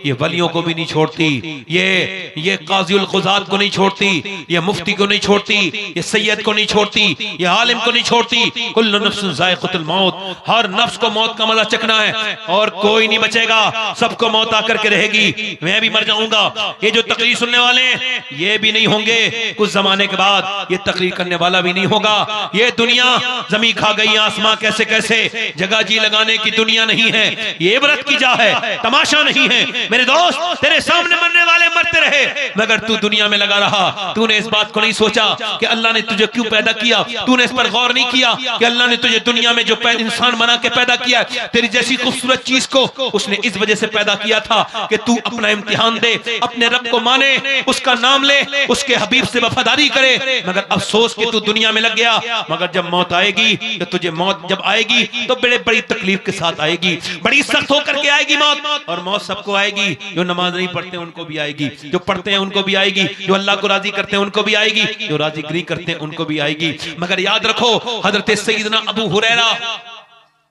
ये वलियों को भी नहीं छोड़ती, ये काज़िउल क़ुज़ात को नहीं छोड़ती, ये मुफ्ती को नहीं छोड़ती, ये सैयद को नहीं छोड़ती, ये आलिम को नहीं छोड़ती। कुल्लु नफ्सिन ज़ाइक़तुल मौत, हर नफ्स को मौत का मजा चखना है और कोई नहीं बचेगा, सबको मौत आकर के रहेगी। मैं भी मर जाऊंगा, ये जो तकरीर सुनने वाले हैं ये भी नहीं होंगे, कुछ जमाने के बाद ये तकरीर करने वाला भी नहीं होगा। ये दुनिया जमीन खा गई, आसमां कैसे कैसे, जगह जी लगाने की दुनिया नहीं है, ये इबरत की जा है, तमाशा नहीं है। मेरे दोस्त, तेरे सामने मरने वाले मरते रहे, मगर तू दुनिया में लगा रहा। तूने इस बात को नहीं सोचा कि अल्लाह ने तुझे क्यों पैदा किया, तूने इस पर गौर नहीं किया कि अल्लाह ने तुझे दुनिया में जो इंसान बना के पैदा किया, तेरी जैसी खूबसूरत चीज को उसने इस वजह से पैदा किया था कि तू अपना इम्तिहान दे, अपने रब को माने, उसका नाम ले, उसके हबीब से वफादारी करे। मगर अफसोस कि तू दुनिया में लग गया, मगर जब मौत आएगी तो तुझे मौत जब आएगी तो बड़ी तकलीफ के साथ आएगी, बड़ी सख्त होकर के आएगी मौत। और मौत सबको आएगी, जो नमाज नहीं पढ़ते उनको भी आएगी, जो पढ़ते हैं उनको भी आएगी, जो अल्लाह को राजी करते हैं उनको भी आएगी, जो राजीगिरी करते हैं उनको भी आएगी। मगर याद रखो, हजरत सैयदना अबू हुरैरा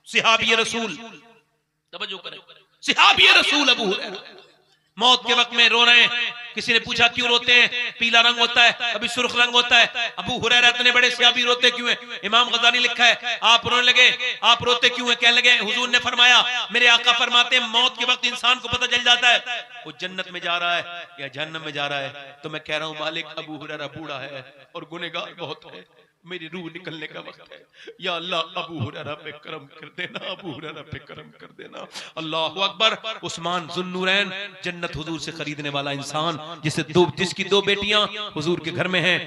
सहाबी रसूल, तवज्जो करें, सहाबी रसूल अबू हुरैरा मौत के वक्त में रो रहे हैं। किसी ने पूछा क्यों रोते हैं, पीला रंग होता है, कभी सुर्ख रंग होता है। अबू हुरैरा इतने बड़े सहाबी रोते क्यों हैं? इमाम गज़ाली लिखा है, आप रोने लगे, आप रोते क्यों हैं? कहने लगे, हुजूर ने फरमाया, मेरे आका फरमाते हैं मौत के वक्त इंसान को पता चल जाता है वो जन्नत में जा रहा है या जहन्नम में जा रहा है। तो मैं कह रहा हूं, मालिक अबू हुरैरा बूढ़ा है और गुनहगार बहुत है, मेरी रूह निकलने का वक्त है, या अल्लाह अबू हुरैरा पे करम कर देना, अबू हुरैरा पे करम कर देना। अल्लाहु अकबर। उस्मान ज़ुन्नूरैन, जन्नत हुजूर से खरीदने वाला इंसान, जिसकी दो बेटियां हुजूर के घर में हैं,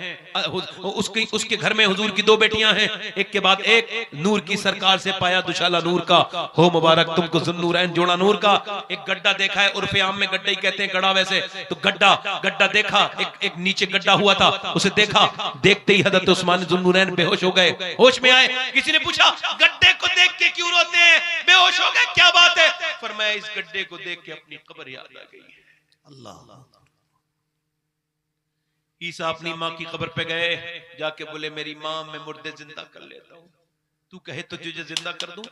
उसके घर में हुजूर की दो बेटियां हैं, एक के बाद एक, नूर की सरकार से पाया दुशाला नूर का, हो मुबारक तुमको ज़ुन्नूरैन, जोड़ा नूर का। एक गड्ढा देखा है, उर्फे आम में गड्ढा ही कहते हैं, गड़ा वैसे तो गड्ढा देखा, एक नीचे गड्ढा हुआ था, उसे देखा, देखते ही हज़रत उस्मान ज़ुन्नूरैन बेहोश हो गए, होश में आए। किसी ने पूछा, गड्ढे को देख के क्यों रोते हैं, बेहोश हो गए, क्या बात है? फरमाया, इस गड्ढे को देख के अपनी कब्र याद आ गई है। अल्लाह। ईसा अपनी माँ की कब्र पे गए, जाके बोले, मेरी माँ, मैं मुर्दे जिंदा कर लेता हूँ, तू कहे तो तुझे जिंदा कर दूं।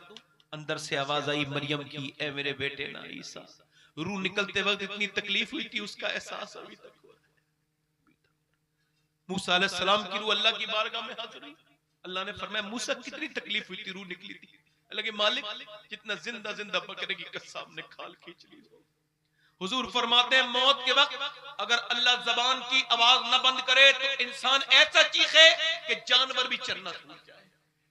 अंदर से आवाज आई मरियम की, ए मेरे बेटे ना ईसा। रूह निकलते वक्त इतनी तकलीफ हुई थी, उसका एहसास अभी तक हुआ। मूसा अलैहिस्सलाम की रूह अल्लाह की बारगाह में हाजिर हुई। अल्लाह ने फरमाया, मूसा कितनी तकलीफ हुई थी, रूह निकली थी। लगे, मालिक जितना जिंदा बकरे की कस्साब ने खाल खींच ली। हुजूर फरमाते हैं, मौत के वक्त अगर अल्लाह जबान की आवाज न बंद करे तो इंसान ऐसा चीखे कि जानवर भी चलना छूट जाए,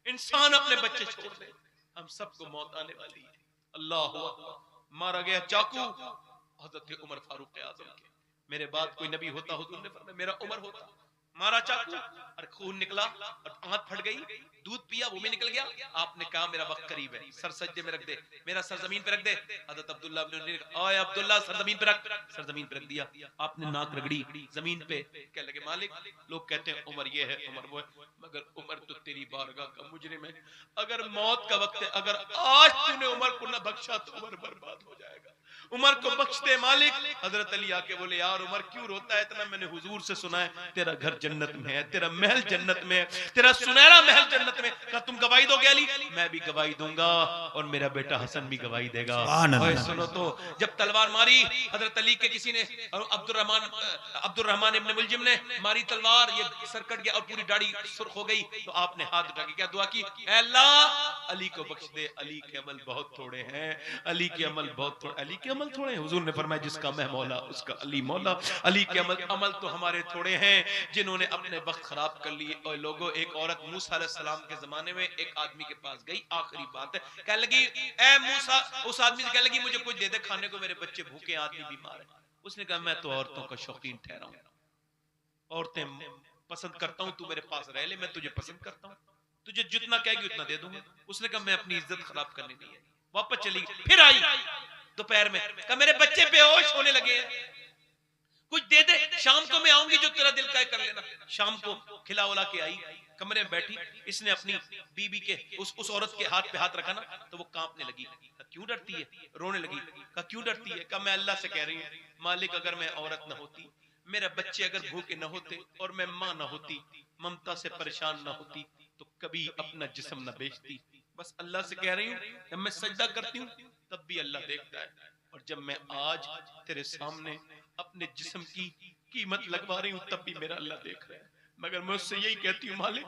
इंसान अपने बच्चे छोड़ दे। हम सबको मौत आने वाली है। अल्लाह अकबर। मारा गया चाकू हजरत उमर फारूक आजम के। मेरे बाद कोई नबी होता, हुजूर ने फरमाया मेरा उमर होता। मारा चाकू और खून निकला और आंख फट गई, दूध पिया वो भी निकल गया। आपने कहा मेरा वक्त करीब है, सर सज्जे में रख दे, मेरा सर जमीन पे रख दे। हजरत अब्दुल्ला ओए अब्दुल्ला सर जमीन पे रख, सर जमीन पे रख दिया। आपने नाक रगड़ी जमीन पे, कह लगे मालिक लोग कहते हैं उमर ये है उमर वो है, मगर उमर तो तेरी बारगाह का मुजरिम है। अगर मौत का वक्त है, अगर आज तूने उमर को न बख्शा तो उमर बर्बाद हो जाएगा। उमर को बख्श दे मालिक। हजरत अली आके बोले, यार उमर क्यों रोता है इतना? मैंने हुजूर से सुना है तेरा घर जन्नत में है, तेरा महल जन्नत में है, तेरा सुनहरा महल जन्नत में। कहा तुम गवाही दोगे अली? मैं भी गवाही दूंगा और मेरा बेटा हसन भी गवाही देगा। सुनो तो, जब तलवार मारी हजरत अली के किसी ने, अब्दुर्रहमान इब्न मुलजिम ने मारी तलवार, ये सर कट गया और पूरी दाढ़ी सुर्ख हो गई। तो आपने हाथ उठा के क्या दुआ की? अल्लाह अली को बख्श दे, अली के अमल बहुत थोड़े हैं, अली के अमल बहुत थोड़े, अली के अमल थोड़े हैं। हुजूर ने फरमाया जिसका मैं मौला उसका अली मौला। अली के अमल तो हमारे थोड़े हैं जिन्होंने अपने वक्त खराब कर लिए। और लोगों, एक औरत मूसा अलैहिस्सलाम के जमाने में एक आदमी के पास गई, आखिरी बात है, कहने लगी ए मूसा, उस आदमी से कहने लगी मुझे कुछ दे दे खाने को, मेरे बच्चे भूखे, आदमी बीमार है। उसने कहा मैं तो औरतों का शौकीन ठहरा हूं, औरतें पसंद करता हूं, तू मेरे पास रह ले, मैं तुझे पसंद करता हूं, तुझे जितना कहेगी उतना दे दूंगा। उसने कहा मैं अपनी इज्जत खराब करनी नहीं है, वापस चली गई। फिर आई दोपहर में, कहा मेरे बच्चे बेहोश होने लगे हैं, कुछ दे दे, शाम को मैं आऊंगी, जो तेरा दिल का कर लेना। शाम को खिला उला के आई, कमरे में बैठी, इसने अपनी बीबी के उस औरत के हाथ पे हाथ रखा ना, तो वो कांपने लगी। कहा क्यों डरती है? रोने लगी। कहा क्यों डरती है? कहा मैं अल्लाह से कह रही हूँ, मालिक अगर मैं औरत न होती, मेरे बच्चे अगर भूखे न होते, और मैं माँ न होती, ममता से परेशान न होती, तो कभी अपना जिस्म न बेचती। बस अल्लाह से कह रही हूँ, जब मैं सजदा करती हूँ तब भी अल्लाह देखता है, और जब मैं आज तेरे सामने अपने जिस्म की कीमत लगवा रही हूँ तब भी मेरा अल्लाह देख रहा है। मगर मैं उससे यही कहती हूँ, मालिक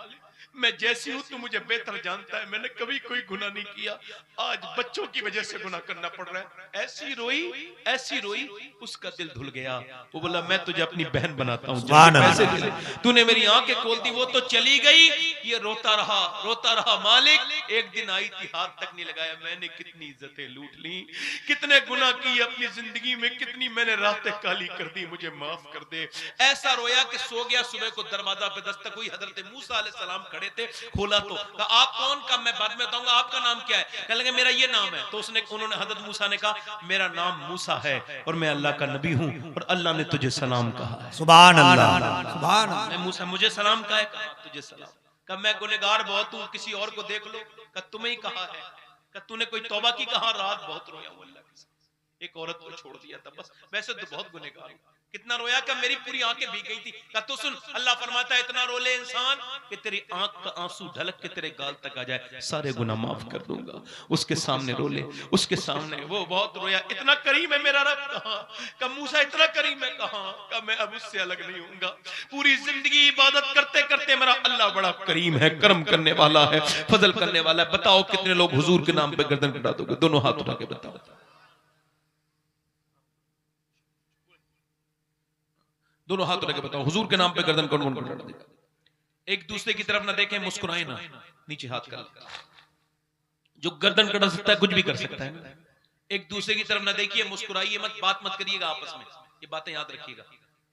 मैं जैसी हूँ तू मुझे बेहतर जानता है, मैंने कभी कोई गुनाह नहीं किया, आज बच्चों की वजह से गुनाह करना पड़ रहा है। ऐसी रोई, उसका दिल धुल गया। वो बोला मैं तुझे अपनी बहन बनाता हूँ, पैसे दे, तूने मेरी आंखें खोल दी, वो तो चली गई, ये रोता रहा। मालिक एक दिन आई थी, हाथ तक नहीं लगाया, मैंने कितनी इज्जतें लूट ली, कितने गुनाह किए अपनी जिंदगी में, कितनी मैंने रातें काली कर दी, मुझे माफ कर दे। ऐसा रोया कि सो गया। सुबह को दरवाजा पे दस्तक हुई, हजरत मूसा अलैहिस्सलाम खड़े थे, खोला तो कहा आप कौन? का मैं बाद में बताऊंगा, आपका नाम क्या है? कहने लगे मेरा ये नाम है। तो उन्होंने हजरत मूसा ने कहा मेरा नाम मूसा है और मैं अल्लाह का नबी हूं, और अल्लाह ने तुझे सलाम कहा है। सुभान अल्लाह, सुभान अल्लाह। मूसा मुझे सलाम कहा है? कहा तुझे सलाम। कहा मैं गुनहगार बहुत हूं, किसी और को देख लो। कहा तुम्हें ही कहा है। कहा तूने कोई तौबा की? कहा रात बहुत रोया हूं अल्लाह की, एक औरत को छोड़ दिया था बस, वैसे तो बहुत गुनहगार हूं। कितना रोया? कि मेरी पूरी आंखें भीग गई थी। कहा तो सुन, अल्लाह फरमाता है इतना रो ले इंसान कि तेरी आंख का आंसू ढलक के तेरे गाल तक आ जाए, सारे गुनाह माफ कर दूंगा। उसके सामने रो ले, उसके सामने। वो बहुत रोया, इतना करीम है मेरा रब। कहा मूसा इतना करीम है? कहा मैं अब उससे अलग नहीं होऊंगा। पूरी जिंदगी इबादत करते करते मेरा अल्लाह बड़ा करीम है, करम करने वाला है, फजल करने वाला है। बताओ कितने लोग हुजूर के नाम पे गर्दन कटा दोगे? दोनों हाथ उठा के बताओ, दोनों हाथ उठा के बताओ, हुजूर के नाम पे गर्दन कौन कौन कटा देगा? एक दूसरे की तरफ ना देखें, मुस्कुराए ना, नीचे हाथ कर ले। जो गर्दन कटा सकता है कुछ भी कर सकता है। एक दूसरे की तरफ ना देखिए, मुस्कुराइए मत, बात मत करिएगा आपस में, ये बातें याद रखिएगा।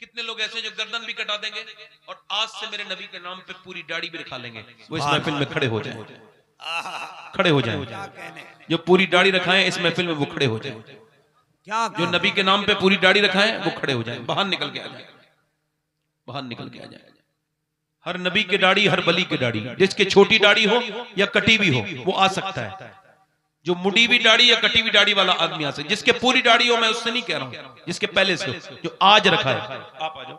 कितने लोग ऐसे जो गर्दन भी कटा देंगे और आज से मेरे नबी के नाम पे पूरी दाढ़ी भी दिखा लेंगे, वो इस महफिल में खड़े हो जाए, खड़े हो जाए। जो पूरी दाढ़ी रखाएं इस महफिल में वो खड़े हो जाए। क्या जो नबी के नाम पे पूरी दाढ़ी रखाएं वो खड़े हो जाए, बाहर निकल के आ जाए, बाहर निकल के आ जाए। हर नबी की दाढ़ी, हर वली की दाढ़ी, जिसके छोटी दाढ़ी हो या कटी भी हो वो आ सकता है। जो मुड़ी भी दाढ़ी या कटी हुई दाढ़ी वाला आदमी आ सकता है। जिसके पूरी दाढ़ी हो, मैं उससे नहीं कह रहा हूं, जिसके पहले से हो, जो आज रखा है। आप आ जाओ,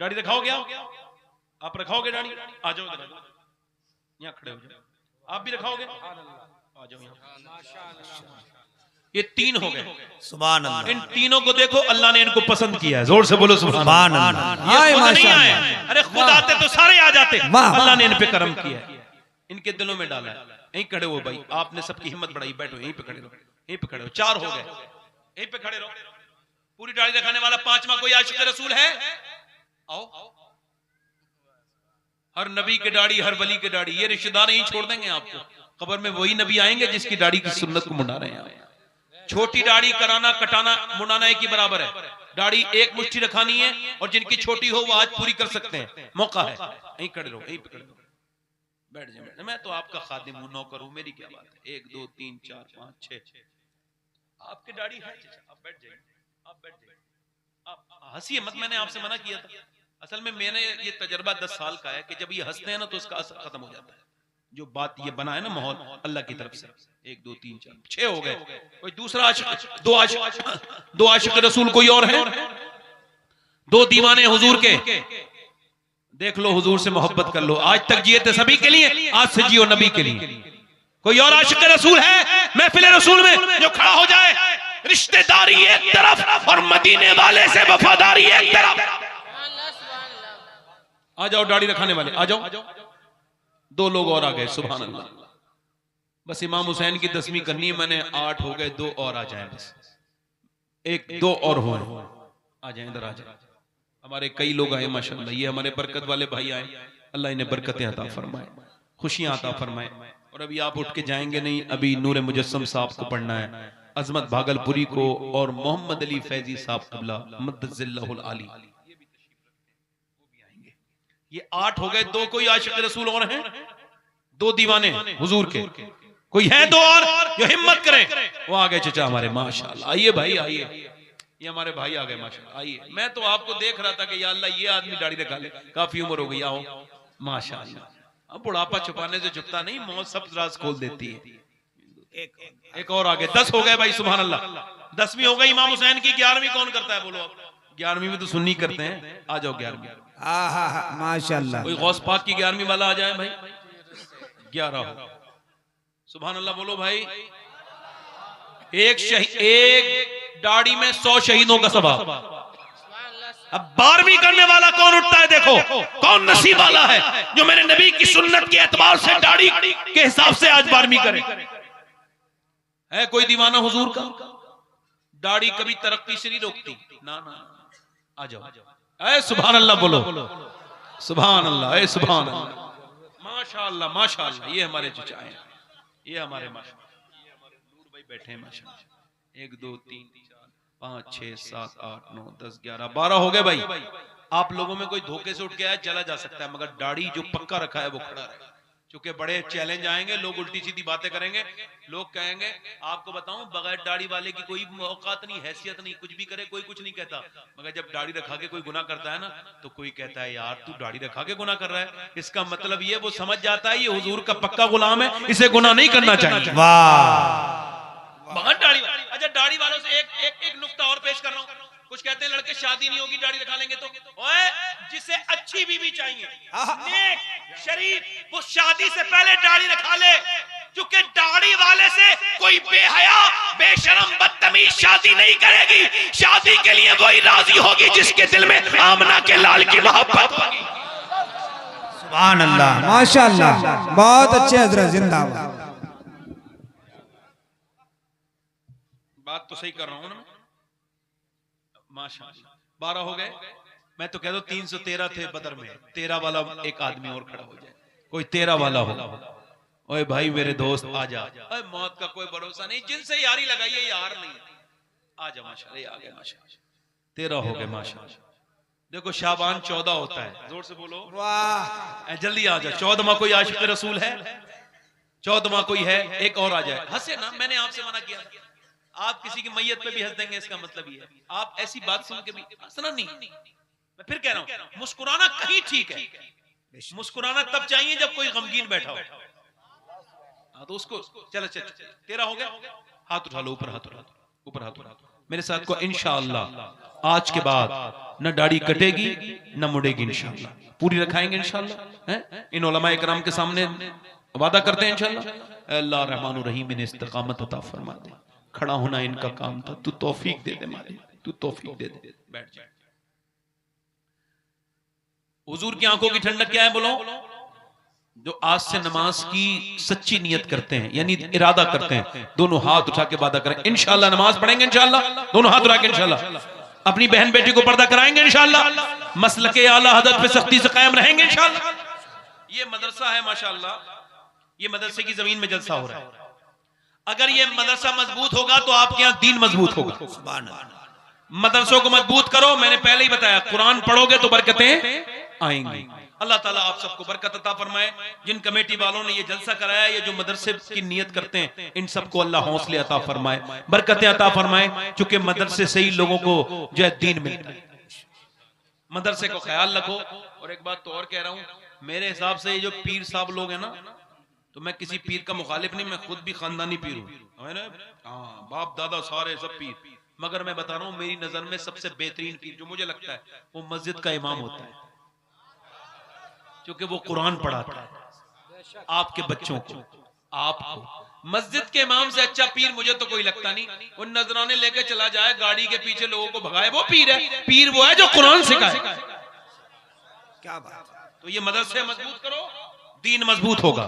दाढ़ी रखाओगे? आप रखाओगे दाढ़ी? आ जाओ, यहाँ खड़े हो जाओ। आप भी रखाओगे? आ जाओ यहाँ। ये तीन हो गए, सुभान अल्लाह। इन तीनों को देखो, अल्लाह ने इनको पसंद किया है। जोर से बोलो सुभान अल्लाह। ये खुद नहीं आए, अरे खुद आते तो सारे आ जाते, अल्लाह ने इन पे करम किया है, इनके दिलों में डाला है। यहीं खड़े हो भाई, आपने सबकी हिम्मत बढ़ाई, बैठो यहीं पे खड़े रहो, यहीं पे खड़े हो। चार हो गए, यहीं पे खड़े रहो। पूरी दाढ़ी रखाने वाला पांचवा कोई आशिक रसूल है? आओ। हर नबी के दाढ़ी, हर वली के दाढ़ी। ये रिश्तेदार यहीं छोड़ देंगे आपको, कब्र में वही नबी आएंगे जिसकी दाढ़ी की सुन्नत को मुंडा रहे हैं आप। छोटी दाढ़ी कराना, कटाना, मुंडाना एक ही बराबर है। दाढ़ी एक मुट्ठी रखानी है, और जिनकी छोटी हो वो आज पूरी कर सकते हैं, मौका है। यहीं खड़े रहो, यहीं पे खड़े रहो, बैठ जाए। मैं तो आपका खादिम हूं, नौकर हूं, मेरी क्या बात है। 1 2 3 4 5 6 आपकी दाढ़ी है, आप बैठ जाइए, आप बैठ जाइए। आप हंसिए मत, मैंने आपसे मना किया था। असल में मैंने ये तजर्बा 10 साल का है कि जब ये हंसते हैं ना तो उसका असर खत्म हो जाता है। जो बात ये बना है ना माहौल अल्लाह की तरफ से। 1 2 3 4 6 हो गए। कोई दूसरा आशिक, दो आशिक रसूल कोई और है? 2 दीवाने हुजूर के। देख लो, हुजूर से मोहब्बत कर लो। आज तक जिए थे सभी के लिए, आज से जियो नबी के लिए। कोई और आशिक रसूल है महफिल रसूल में जो खड़ा हो जाए? रिश्तेदारी एक तरफ और मदीने वाले से वफादारी एक तरफ। आ जाओ दाढ़ी रखाने वाले, आ जाओ। 2 लोग और आ गए, सुभान अल्लाह। बस इमाम हुसैन की 10वीं करनी है मैंने, 8 हो गए, 2 और आ जाए बस। 1 2 और हो, आ जाए, इधर आ जाए। हमारे कई लोग आए माशाल्लाह, ये हमारे बरकत वाले भाई आए, अल्लाह इन्हें बरकतें अता फरमाए, खुशियां अता फरमाए। और अभी आप उठ के जाएंगे नहीं, अभी नूरे मुजस्सम साहब को पढ़ना है, अजमत भागलपुरी को और मोहम्मद अली फैजी साहब क़िबला मद्दजिल्लाहुल आली, ये 8 हो गए। 2 कोई आशिक रसूल और हैं, 2 दीवाने हुजूर के, कोई है 2 और जो हिम्मत करें। वो आ गए चचा हमारे, माशाल्लाह। आइए भाई आइए, ये हमारे भाई आ गए माशाल्लाह। आइए, मैं तो आपको देख रहा था कि या अल्लाह ये आदमी दाढ़ी रखा ले, काफी उम्र हो गई, आओ माशाल्लाह। अब बुढ़ापा छुपाने से झुकता नहीं, मौत सब राज खोल देती है। एक और आगे, 10 हो गए भाई, सुभान अल्लाह। 10वीं हो गई इमाम हुसैन की। 11वीं कौन करता है बोलो? 11वीं में तो सुन्नी करते हैं। आ जाओ 11वीं, माशाल्लाह। कोई गौस पाक की 11वीं वाला आ जाए भाई। 11 हो, सुभान अल्लाह बोलो भाई। एक दाढ़ी में 100 शहीदों का सवाब। अब 12वीं करने वाला कौन उठता है? देखो कौन नसीब वाला है जो मेरे नबी की सुन्नत के एतबार से दाढ़ी के हिसाब से आज 12वीं करे। है कोई दीवाना हुजूर का? दाढ़ी कभी तरक्की से नहीं रोकती ना ना। आ जाओ, ऐ सुभान अल्लाह बोलो, सुभान अल्लाह, ऐ सुभान अल्लाह, माशाअल्लाह माशाअल्लाह। ये हमारे चचा हैं, ये हमारे माशाअल्लाह, ये हमारे नूर भाई बैठे हैं माशाअल्लाह। 1 2 3 4 5 6 7 8 9 10 11 12 हो गए भाई। आप लोगों में कोई धोखे से उठ के आया चला जा सकता है, मगर दाढ़ी जो पक्का रखा है वो खड़ा रहे। क्योंकि बड़े चैलेंज आएंगे, लोग उल्टी सीधी बातें करेंगे, लोग कहेंगे आपको बताऊं बगैर दाढ़ी वाले की कोई औकात नहीं, हैसियत नहीं, कुछ भी करे कोई कुछ नहीं कहता। मगर जब दाढ़ी रखा के कोई गुनाह करता है ना, तो कोई कहता है यार तू दाढ़ी रखा के गुनाह कर रहा है। इसका मतलब ये वो समझ जाता है ये हुजूर का पक्का गुलाम है, इसे गुनाह नहीं करना चाहिए। वाह, दाढ़ी। अच्छा, दाढ़ी वालों से एक नुक्ता और पेश कर रहा हूँ। कुछ कहते हैं लड़के शादी नहीं होगी दाढ़ी रखा लेंगे तो। ओए, जिसे अच्छी बीवी चाहिए, नेक शरीफ, वो शादी से पहले दाढ़ी रखा ले। क्योंकि दाढ़ी वाले से कोई बेहया बेशरम बदतमीज शादी नहीं करेगी। शादी के लिए वही राजी होगी जिसके दिल में आमना के लाल की मोहब्बत होगी। सुभान अल्लाह, माशाअल्लाह, बहुत अच्छे हजरत, जिंदाबाद। बात तो सही कर रहा हूं ना, माशाअल्लाह। 12 हो गए। मैं तो कह दो 313 थे बदर में, 13 वाला एक आदमी और खड़ा हो जाए, कोई 13 वाला हो। ओए भाई मेरे दोस्त आ जा, मौत का कोई भरोसा नहीं, जिनसे यारी लगाइए यार नहीं। आ जा माशाअल्लाह, आ गए माशाअल्लाह। 13 हो गए माशाअल्लाह। देखो शाबान 14 होता है, जोर से बोलो वाह, जल्दी आ जा। 14वां कोई आशिक रसूल है? 14वां कोई है? एक और आ जाए। हंसे ना, मैंने आपसे मना किया। आप किसी की मैयत पे भी हंस देंगे, इसका मतलब ये है आप ऐसी बात सुन के भी हंसना नहीं। मैं फिर कह रहा हूं, मुस्कुराना कहीं ठीक है, मुस्कुराना तब चाहिए जब कोई गमगीन बैठा हो। हाँ तो उसको चलो 13 हो गया। हाथ उठा लो, ऊपर हाथ उठा, ऊपर हाथ उठा मेरे साथ को। इंशाअल्लाह आज के बाद न दाढ़ी कटेगी न मुड़ेगी, इंशाअल्लाह पूरी रखाएंगे इंशाअल्लाह। इन उलमाए किराम के सामने वादा करते हैं इंशाअल्लाह। अल्लाह रहमान रहीम इन्हें इस्तिकामत अता फरमा दे। खड़ा होना इनका काम था, तू तौफीक दे दे मालिक, तू तौफीक दे दे। बैठ जाए। हुजूर की आंखों की ठंडक क्या है बोलो? जो आज से नमाज की सच्ची नियत करते हैं, यानी इरादा करते हैं, दोनों हाथ उठा के वादा करें इंशाअल्लाह नमाज पढ़ेंगे इंशाअल्लाह, दोनों हाथ उठा के इंशाअल्लाह अपनी बहन बेटी को पर्दा कराएंगे इंशाअल्लाह, मसलके आला हज़रत पे सख्ती से कायम रहेंगे इंशाअल्लाह। ये मदरसा है माशाअल्लाह, ये मदरसे की जमीन में जलसा हो रहा है। अगर ये मदरसा मजबूत होगा तो आपके यहाँ दीन मजबूत होगा। सुभान अल्लाह। मदरसों को मजबूत करो, मैंने पहले ही बताया कुरान पढ़ोगे तो बरकतें आएंगी। अल्लाह ताला आप सबको बरकत अता फरमाए। जिन कमेटी वालों ने ये जलसा कराया, ये जो मदरसे की नियत करते हैं, इन सबको अल्लाह हौसले अता फरमाए, बरकतें अता फरमाए। क्योंकि मदरसे से ही लोगों को जो है दीन मिलता है। मदरसे को ख्याल रखो। और एक बात तो और कह रहा हूँ, मेरे हिसाब से ये जो पीर साहब लोग हैं ना, तो मैं किसी पीर का मुखालिफ नहीं, मैं खुद भी खानदानी पीर हूँ, है ना? हाँ, बाप दादा सारे सब पीर। मगर मैं बता रहा हूँ, मेरी नजर में सबसे बेहतरीन पीर जो मुझे लगता है वो मस्जिद का इमाम होता है, क्योंकि वो कुरान पढ़ाता है आपके बच्चों को, आपको। मस्जिद के इमाम से अच्छा पीर मुझे तो कोई लगता नहीं। वो नजराने लेके चला जाए, गाड़ी के पीछे लोगों को भगाए, वो पीर है। पीर वो है जो कुरान सिखाए। क्या बात। तो ये मदरसे मजबूत करो, दीन मजबूत होगा।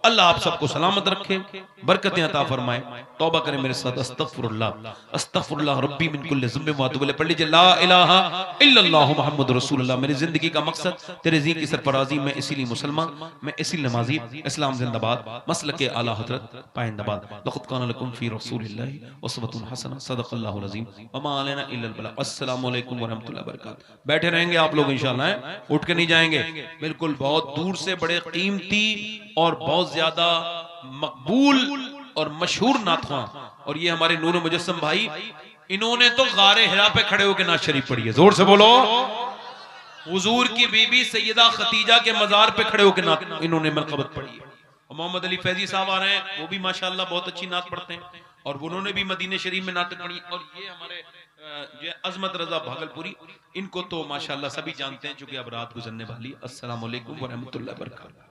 अल्लाह आप सबको सलामत रखे, बरकतें अता फरमाए। तौबा करें मेरे साथ, अस्तगफिरुल्लाह अस्तगफिरुल्लाह रब्बी मिन कुल्लि ज़म्बिन व अतूबु इलैह। पढ़ लीजिए ला इलाहा इल्लल्लाहु मुहम्मदुर रसूलुल्लाह। मेरी जिंदगी का मकसद तेरे ज़ी की सरफराजी, मैं इसीलिए मुसलमान, मैं इसीलिए नमाजी। इस्लाम जिंदाबाद, मसलक आला हज़रत पाइंदाबाद। लक़द काना लकुम फ़ी रसूलिल्लाहि उस्वतुन हसना, सदक़ल्लाहुल अज़ीम, व मा अलैना इल्लल बलाग। अस्सलामु अलैकुम व रहमतुल्लाहि व बरकातहू। बैठे रहेंगे आप लोग इंशाअल्लाह, उठ के नहीं जाएंगे। बिल्कुल बहुत दूर से बड़े कीमती और बहुत ज्यादा मकबूल और मशहूर नाथवां, और ये हमारे नूर मुजस्सम भाई, इन्होंने तो गारे हिरा पे खड़े होकर नात शरीफ पढ़ी है। जोर से बोलो। हुजूर की बीबी सैयदा खतीजा के मजार पे खड़े होकर नात इन्होंने मरकबत पढ़ी है। और मोहम्मद अली फैजी साहब आ रहे हैं, वो भी माशाअल्लाह बहुत अच्छी नात पढ़ते हैं, और उन्होंने भी मदीने शरीफ में नात पढ़ी। और ये हमारे ये अजमत रजा भागलपुरी, इनको तो माशाअल्लाह सभी जानते हैं, चूंकि अब रात गुजरने वाली। अस्सलाम वालेकुम व रहमतुल्लाहि व बरकातहू।